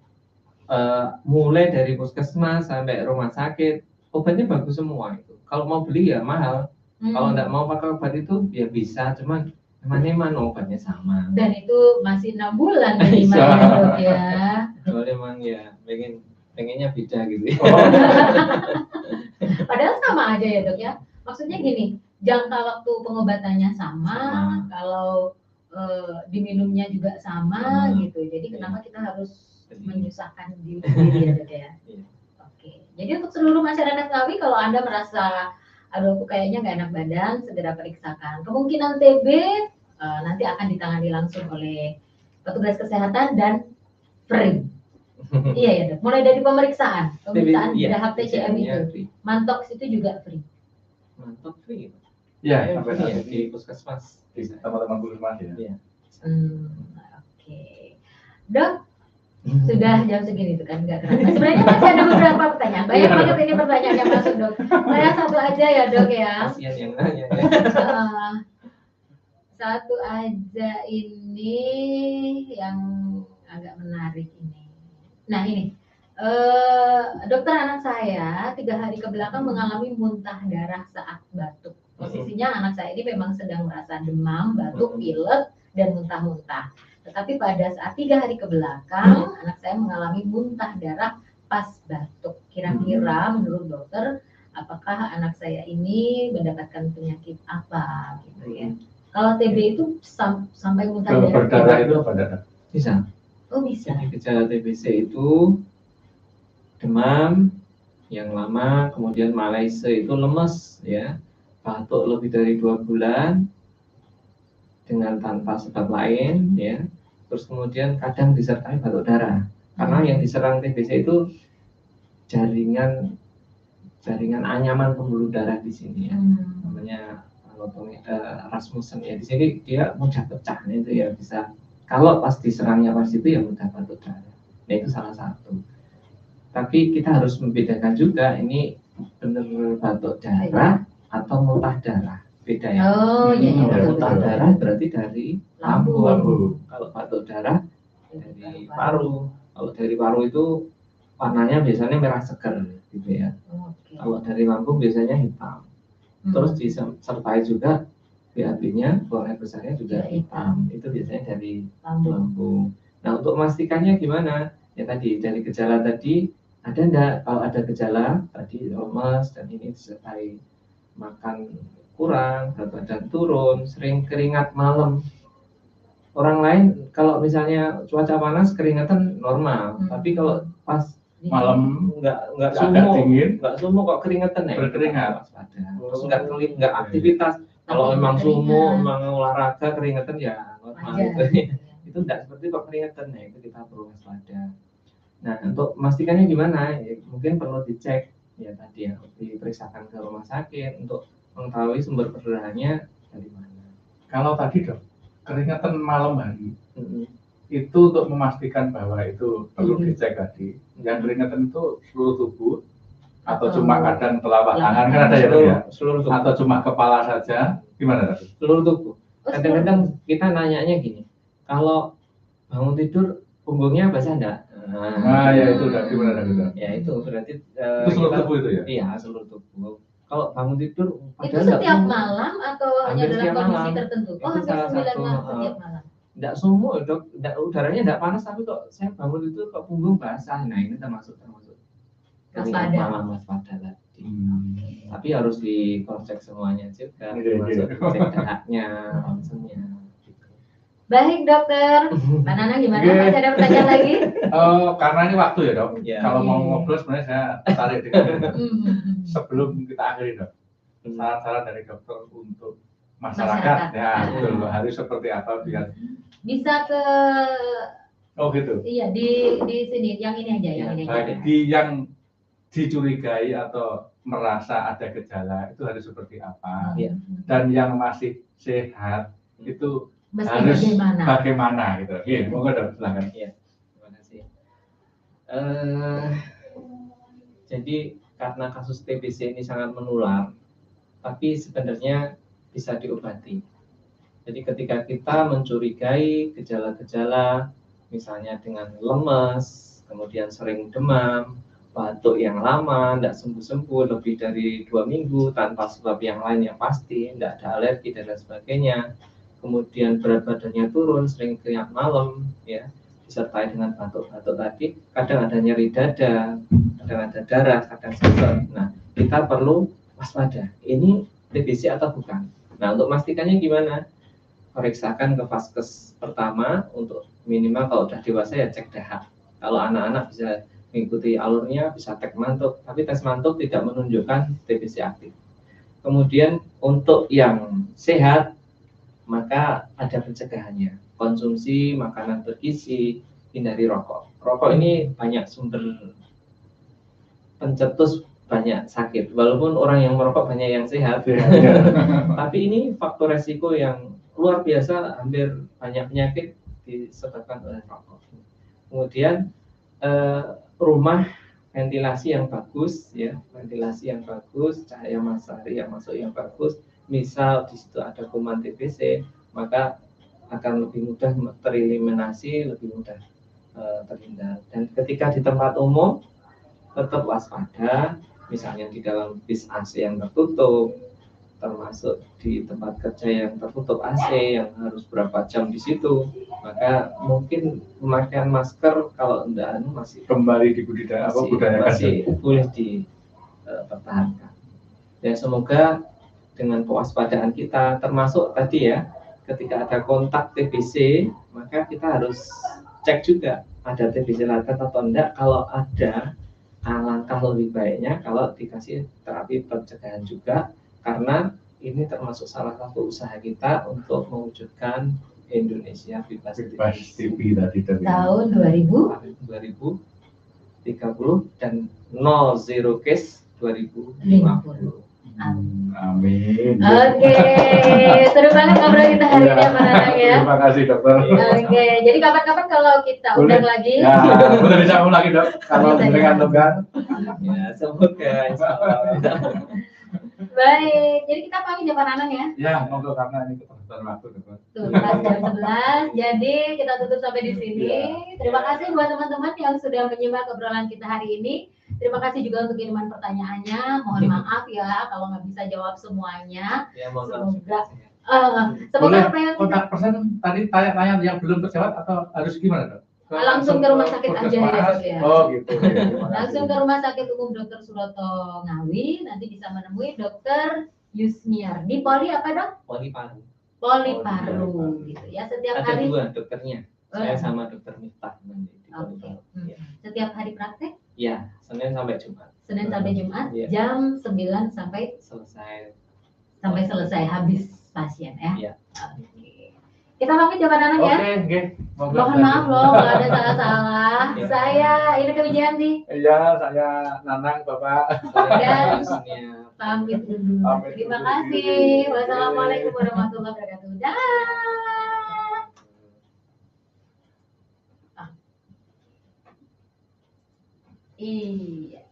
mulai dari puskesmas sampai rumah sakit obatnya bagus semua itu. Kalau mau beli ya mahal. Kalau nggak mau pakai obat itu ya bisa, cuman mana obatnya sama. Dan itu masih 6 bulan minimal ya dok ya. Kalau emang ya pengennya beda gitu. Ya. Oh, Padahal sama aja ya dok ya. Maksudnya gini, jangka waktu pengobatannya sama. Kalau diminumnya juga sama gitu. Jadi kenapa kita harus menyusahkan diri sendiri ya dok ya? Iya. Oke. Jadi untuk seluruh masyarakat Ngawi, kalau Anda merasa aduh aku kayaknya nggak enak badan, segera periksakan. Kemungkinan TB nanti akan ditangani langsung oleh petugas kesehatan dan free. Iya ya dok. Mulai dari pemeriksaan tahap TCM itu, mantox itu juga free. Mantok free. iya, sampai saat Iya, ini di puskesmas. di teman-teman puskesmas ya. Iya. Oke. Dok, sudah jam segini tuh kan nggak kerasa. Sebenarnya masih ada beberapa pertanyaan. Banyak banget ini pertanyaan yang masuk dok. Saya satu aja ya dok ya. Kasihan yang nanya ya. Satu aja ini yang agak menarik ini. Nah ini, dokter anak saya 3 hari ke belakang mengalami muntah darah saat batuk. Posisinya anak saya ini memang sedang merasa demam, batuk, pilek, dan muntah-muntah. Tetapi pada saat 3 hari ke belakang, anak saya mengalami muntah darah pas batuk. Kira-kira menurut dokter, apakah anak saya ini mendapatkan penyakit apa gitu ya. Kalau TB itu sampai muntah darah. Berdarah itu apa darah? Bisa. Oh bisa. Jadi gejala TBC itu demam yang lama, kemudian malaise itu lemes ya, batuk lebih dari 2 bulan dengan tanpa sebab lain ya, terus kemudian kadang disertai batuk darah. Karena yang diserang TBC itu jaringan anyaman pembuluh darah di sini ya, namanya Rasmussen ya. Di sini dia mudah pecah, itu ya bisa. Kalau pas diserangnya pas itu ya mudah batuk darah. Nah itu salah satu. Tapi kita harus membedakan juga ini benar batuk darah atau muntah darah, beda ya. Oh iya. Kalau muntah darah berarti dari lambung. Kalau batuk darah dari paru. Kalau dari paru itu warnanya biasanya merah seger gitu ya. Kalau dari lambung biasanya hitam. Terus disertai juga BAB-nya, buang air besarnya juga hitam. Itu biasanya dari lambung. Nah untuk memastikannya gimana? Ya tadi dari gejala tadi ada enggak? Kalau ada gejala tadi lemes dan ini disertai makan kurang, berat badan turun, sering keringat malam. Orang lain kalau misalnya cuaca panas keringatan normal, tapi kalau pas malam nggak sumuk kok keringatan ya, berkeringat. Terus nggak aktivitas. Kalau memang sumuk, memang olahraga keringatan ya normal itu nggak seperti kok keringatan ya, itu kita perlu waspada. Nah untuk memastikannya gimana? Ya, mungkin perlu dicek ya tadi ya, diperiksakan ke rumah sakit untuk mengetahui sumber perdarahannya dari mana. Kalau tadi dok keringatan malam hari itu untuk memastikan bahwa itu perlu dicek tadi. Yang keringatan itu seluruh tubuh atau cuma kadang telapak tangan kan ada ya dok ya? Seluruh tubuh. Atau cuma kepala saja? Gimana dok? Seluruh tubuh. Kadang-kadang kita nanyanya gini, kalau bangun tidur punggungnya basah enggak? Nah ya itu dok, gimana dok? Ya itu berarti itu seluruh tubuh itu ya? Iya seluruh tubuh. Kalau bangun tidur itu setiap malam atau hanya dalam kondisi tertentu? Oh hampir 9 malam setiap malam. Enggak sumuk dok, udaranya enggak panas tapi kok saya bangun itu kok punggung basah. Nah ini termasuk waspada tadi. Tapi harus dicek semuanya juga, termasuk cek dahaknya, ronsennya. Baik dokter, Pak Nanang gimana? Masih ada pertanyaan lagi? Karena ini waktu ya dok. Ya. Kalau mau ngobrol sebenarnya saya tarik dengan sebelum kita akhiri dok. Saran-saran dari dokter untuk masyarakat. Ya betul, harus seperti apa biar bisa ke gitu. Iya di sini yang ini aja yang ini aja. Yang dicurigai atau merasa ada gejala itu harus seperti apa? Dan yang masih sehat itu harus bagaimana gitu. Iya, monggo dok silakan. Iya. Terima kasih. Jadi karena kasus TBC ini sangat menular, tapi sebenarnya bisa diobati. Jadi ketika kita mencurigai gejala-gejala, misalnya dengan lemes, kemudian sering demam, batuk yang lama, tidak sembuh-sembuh lebih dari 2 minggu tanpa sebab yang lain yang pasti, tidak ada alergi dan lain sebagainya, kemudian berat badannya turun, sering keringat malam, ya, disertai dengan batuk-batuk tadi, kadang ada nyeri dada, kadang ada darah, kadang sesak. Nah, kita perlu waspada. Ini TBC atau bukan? Nah, untuk memastikannya gimana? Periksakan ke vaskes pertama untuk minimal kalau udah dewasa ya cek dahak. Kalau anak-anak bisa mengikuti alurnya, bisa tes mantuk, tapi tes mantuk tidak menunjukkan TBC aktif. Kemudian untuk yang sehat, maka ada pencegahannya. Konsumsi makanan bergizi, hindari rokok. Rokok ini banyak sumber pencetus banyak sakit. Walaupun orang yang merokok banyak yang sehat, tapi ini faktor resiko yang luar biasa, hampir banyak penyakit disebabkan oleh rokok. Kemudian rumah ventilasi yang bagus, ya, ventilasi yang bagus, cahaya matahari yang masuk yang bagus. Misal di situ ada kuman TBC, maka akan lebih mudah tereliminasi, lebih mudah terhindar. Dan ketika di tempat umum tetap waspada, misalnya di dalam bis AC yang tertutup, termasuk di tempat kerja yang tertutup AC yang harus berapa jam di situ, maka mungkin pemakaian masker kalau enggak masih kembali di budaya masih boleh dipertahankan. Ya semoga dengan kewaspadaan kita, termasuk tadi ya, ketika ada kontak TBC, maka kita harus cek juga ada TBC laten atau enggak. Kalau ada, alangkah lebih baiknya kalau dikasih terapi pencegahan juga, karena ini termasuk salah satu usaha kita untuk mewujudkan Indonesia bebas TB tadi. Tahun 2000 2030 dan 0 case 2050. Amin. Oke, seru banget ngobrol kita hari ini Pak Nanang ya. Terima kasih dokter. Oke, jadi kapan-kapan kalau kita undang lagi. Ya, boleh disambung lagi dok. Kalau dengan longgar. Ya, semoga insya Allah. Baik, jadi kita pamit ya Pak Nanang ya. Ya, monggo karena ini keterbatasan waktu dokter. Tuh, pas jam 11. Jadi kita tutup sampai di sini. Terima kasih buat teman-teman yang sudah menyimak obrolan kita hari ini. Terima kasih juga untuk kiriman pertanyaannya. Mohon maaf ya kalau nggak bisa jawab semuanya. Ya, Semoga semoga Boleh apa yang kontak person tadi tanya-tanya yang belum terjawab atau harus gimana dok? Langsung ke rumah sakit aja ya, Dok, ya. Oh gitu. Ya, langsung ke Rumah Sakit Umum Dr. Suroto Ngawi, nanti bisa menemui Dr. Yusniar di Poli apa dok? Poli paru. Poli paru gitu ya. Setiap Ada hari. dua dokternya. Saya sama dokter Miftah nanti di Poli Oke. paru. Ya. Setiap hari praktek? Ya, Senin sampai Jumat. Senin sampai Jumat Iya. jam 9 sampai selesai habis pasien ya. Iya. Oke. Kita pamit ya Pak Nanang ya. Oke. Mohon maaf loh kalau ada salah-salah. Iya. Saya Ineke Wijayanti. Iya, saya Nanang Bapak. Dan Saya pamit dulu. Pamit Terima dulu. kasih. Wassalamualaikum warahmatullahi wabarakatuh. Dah. Iya.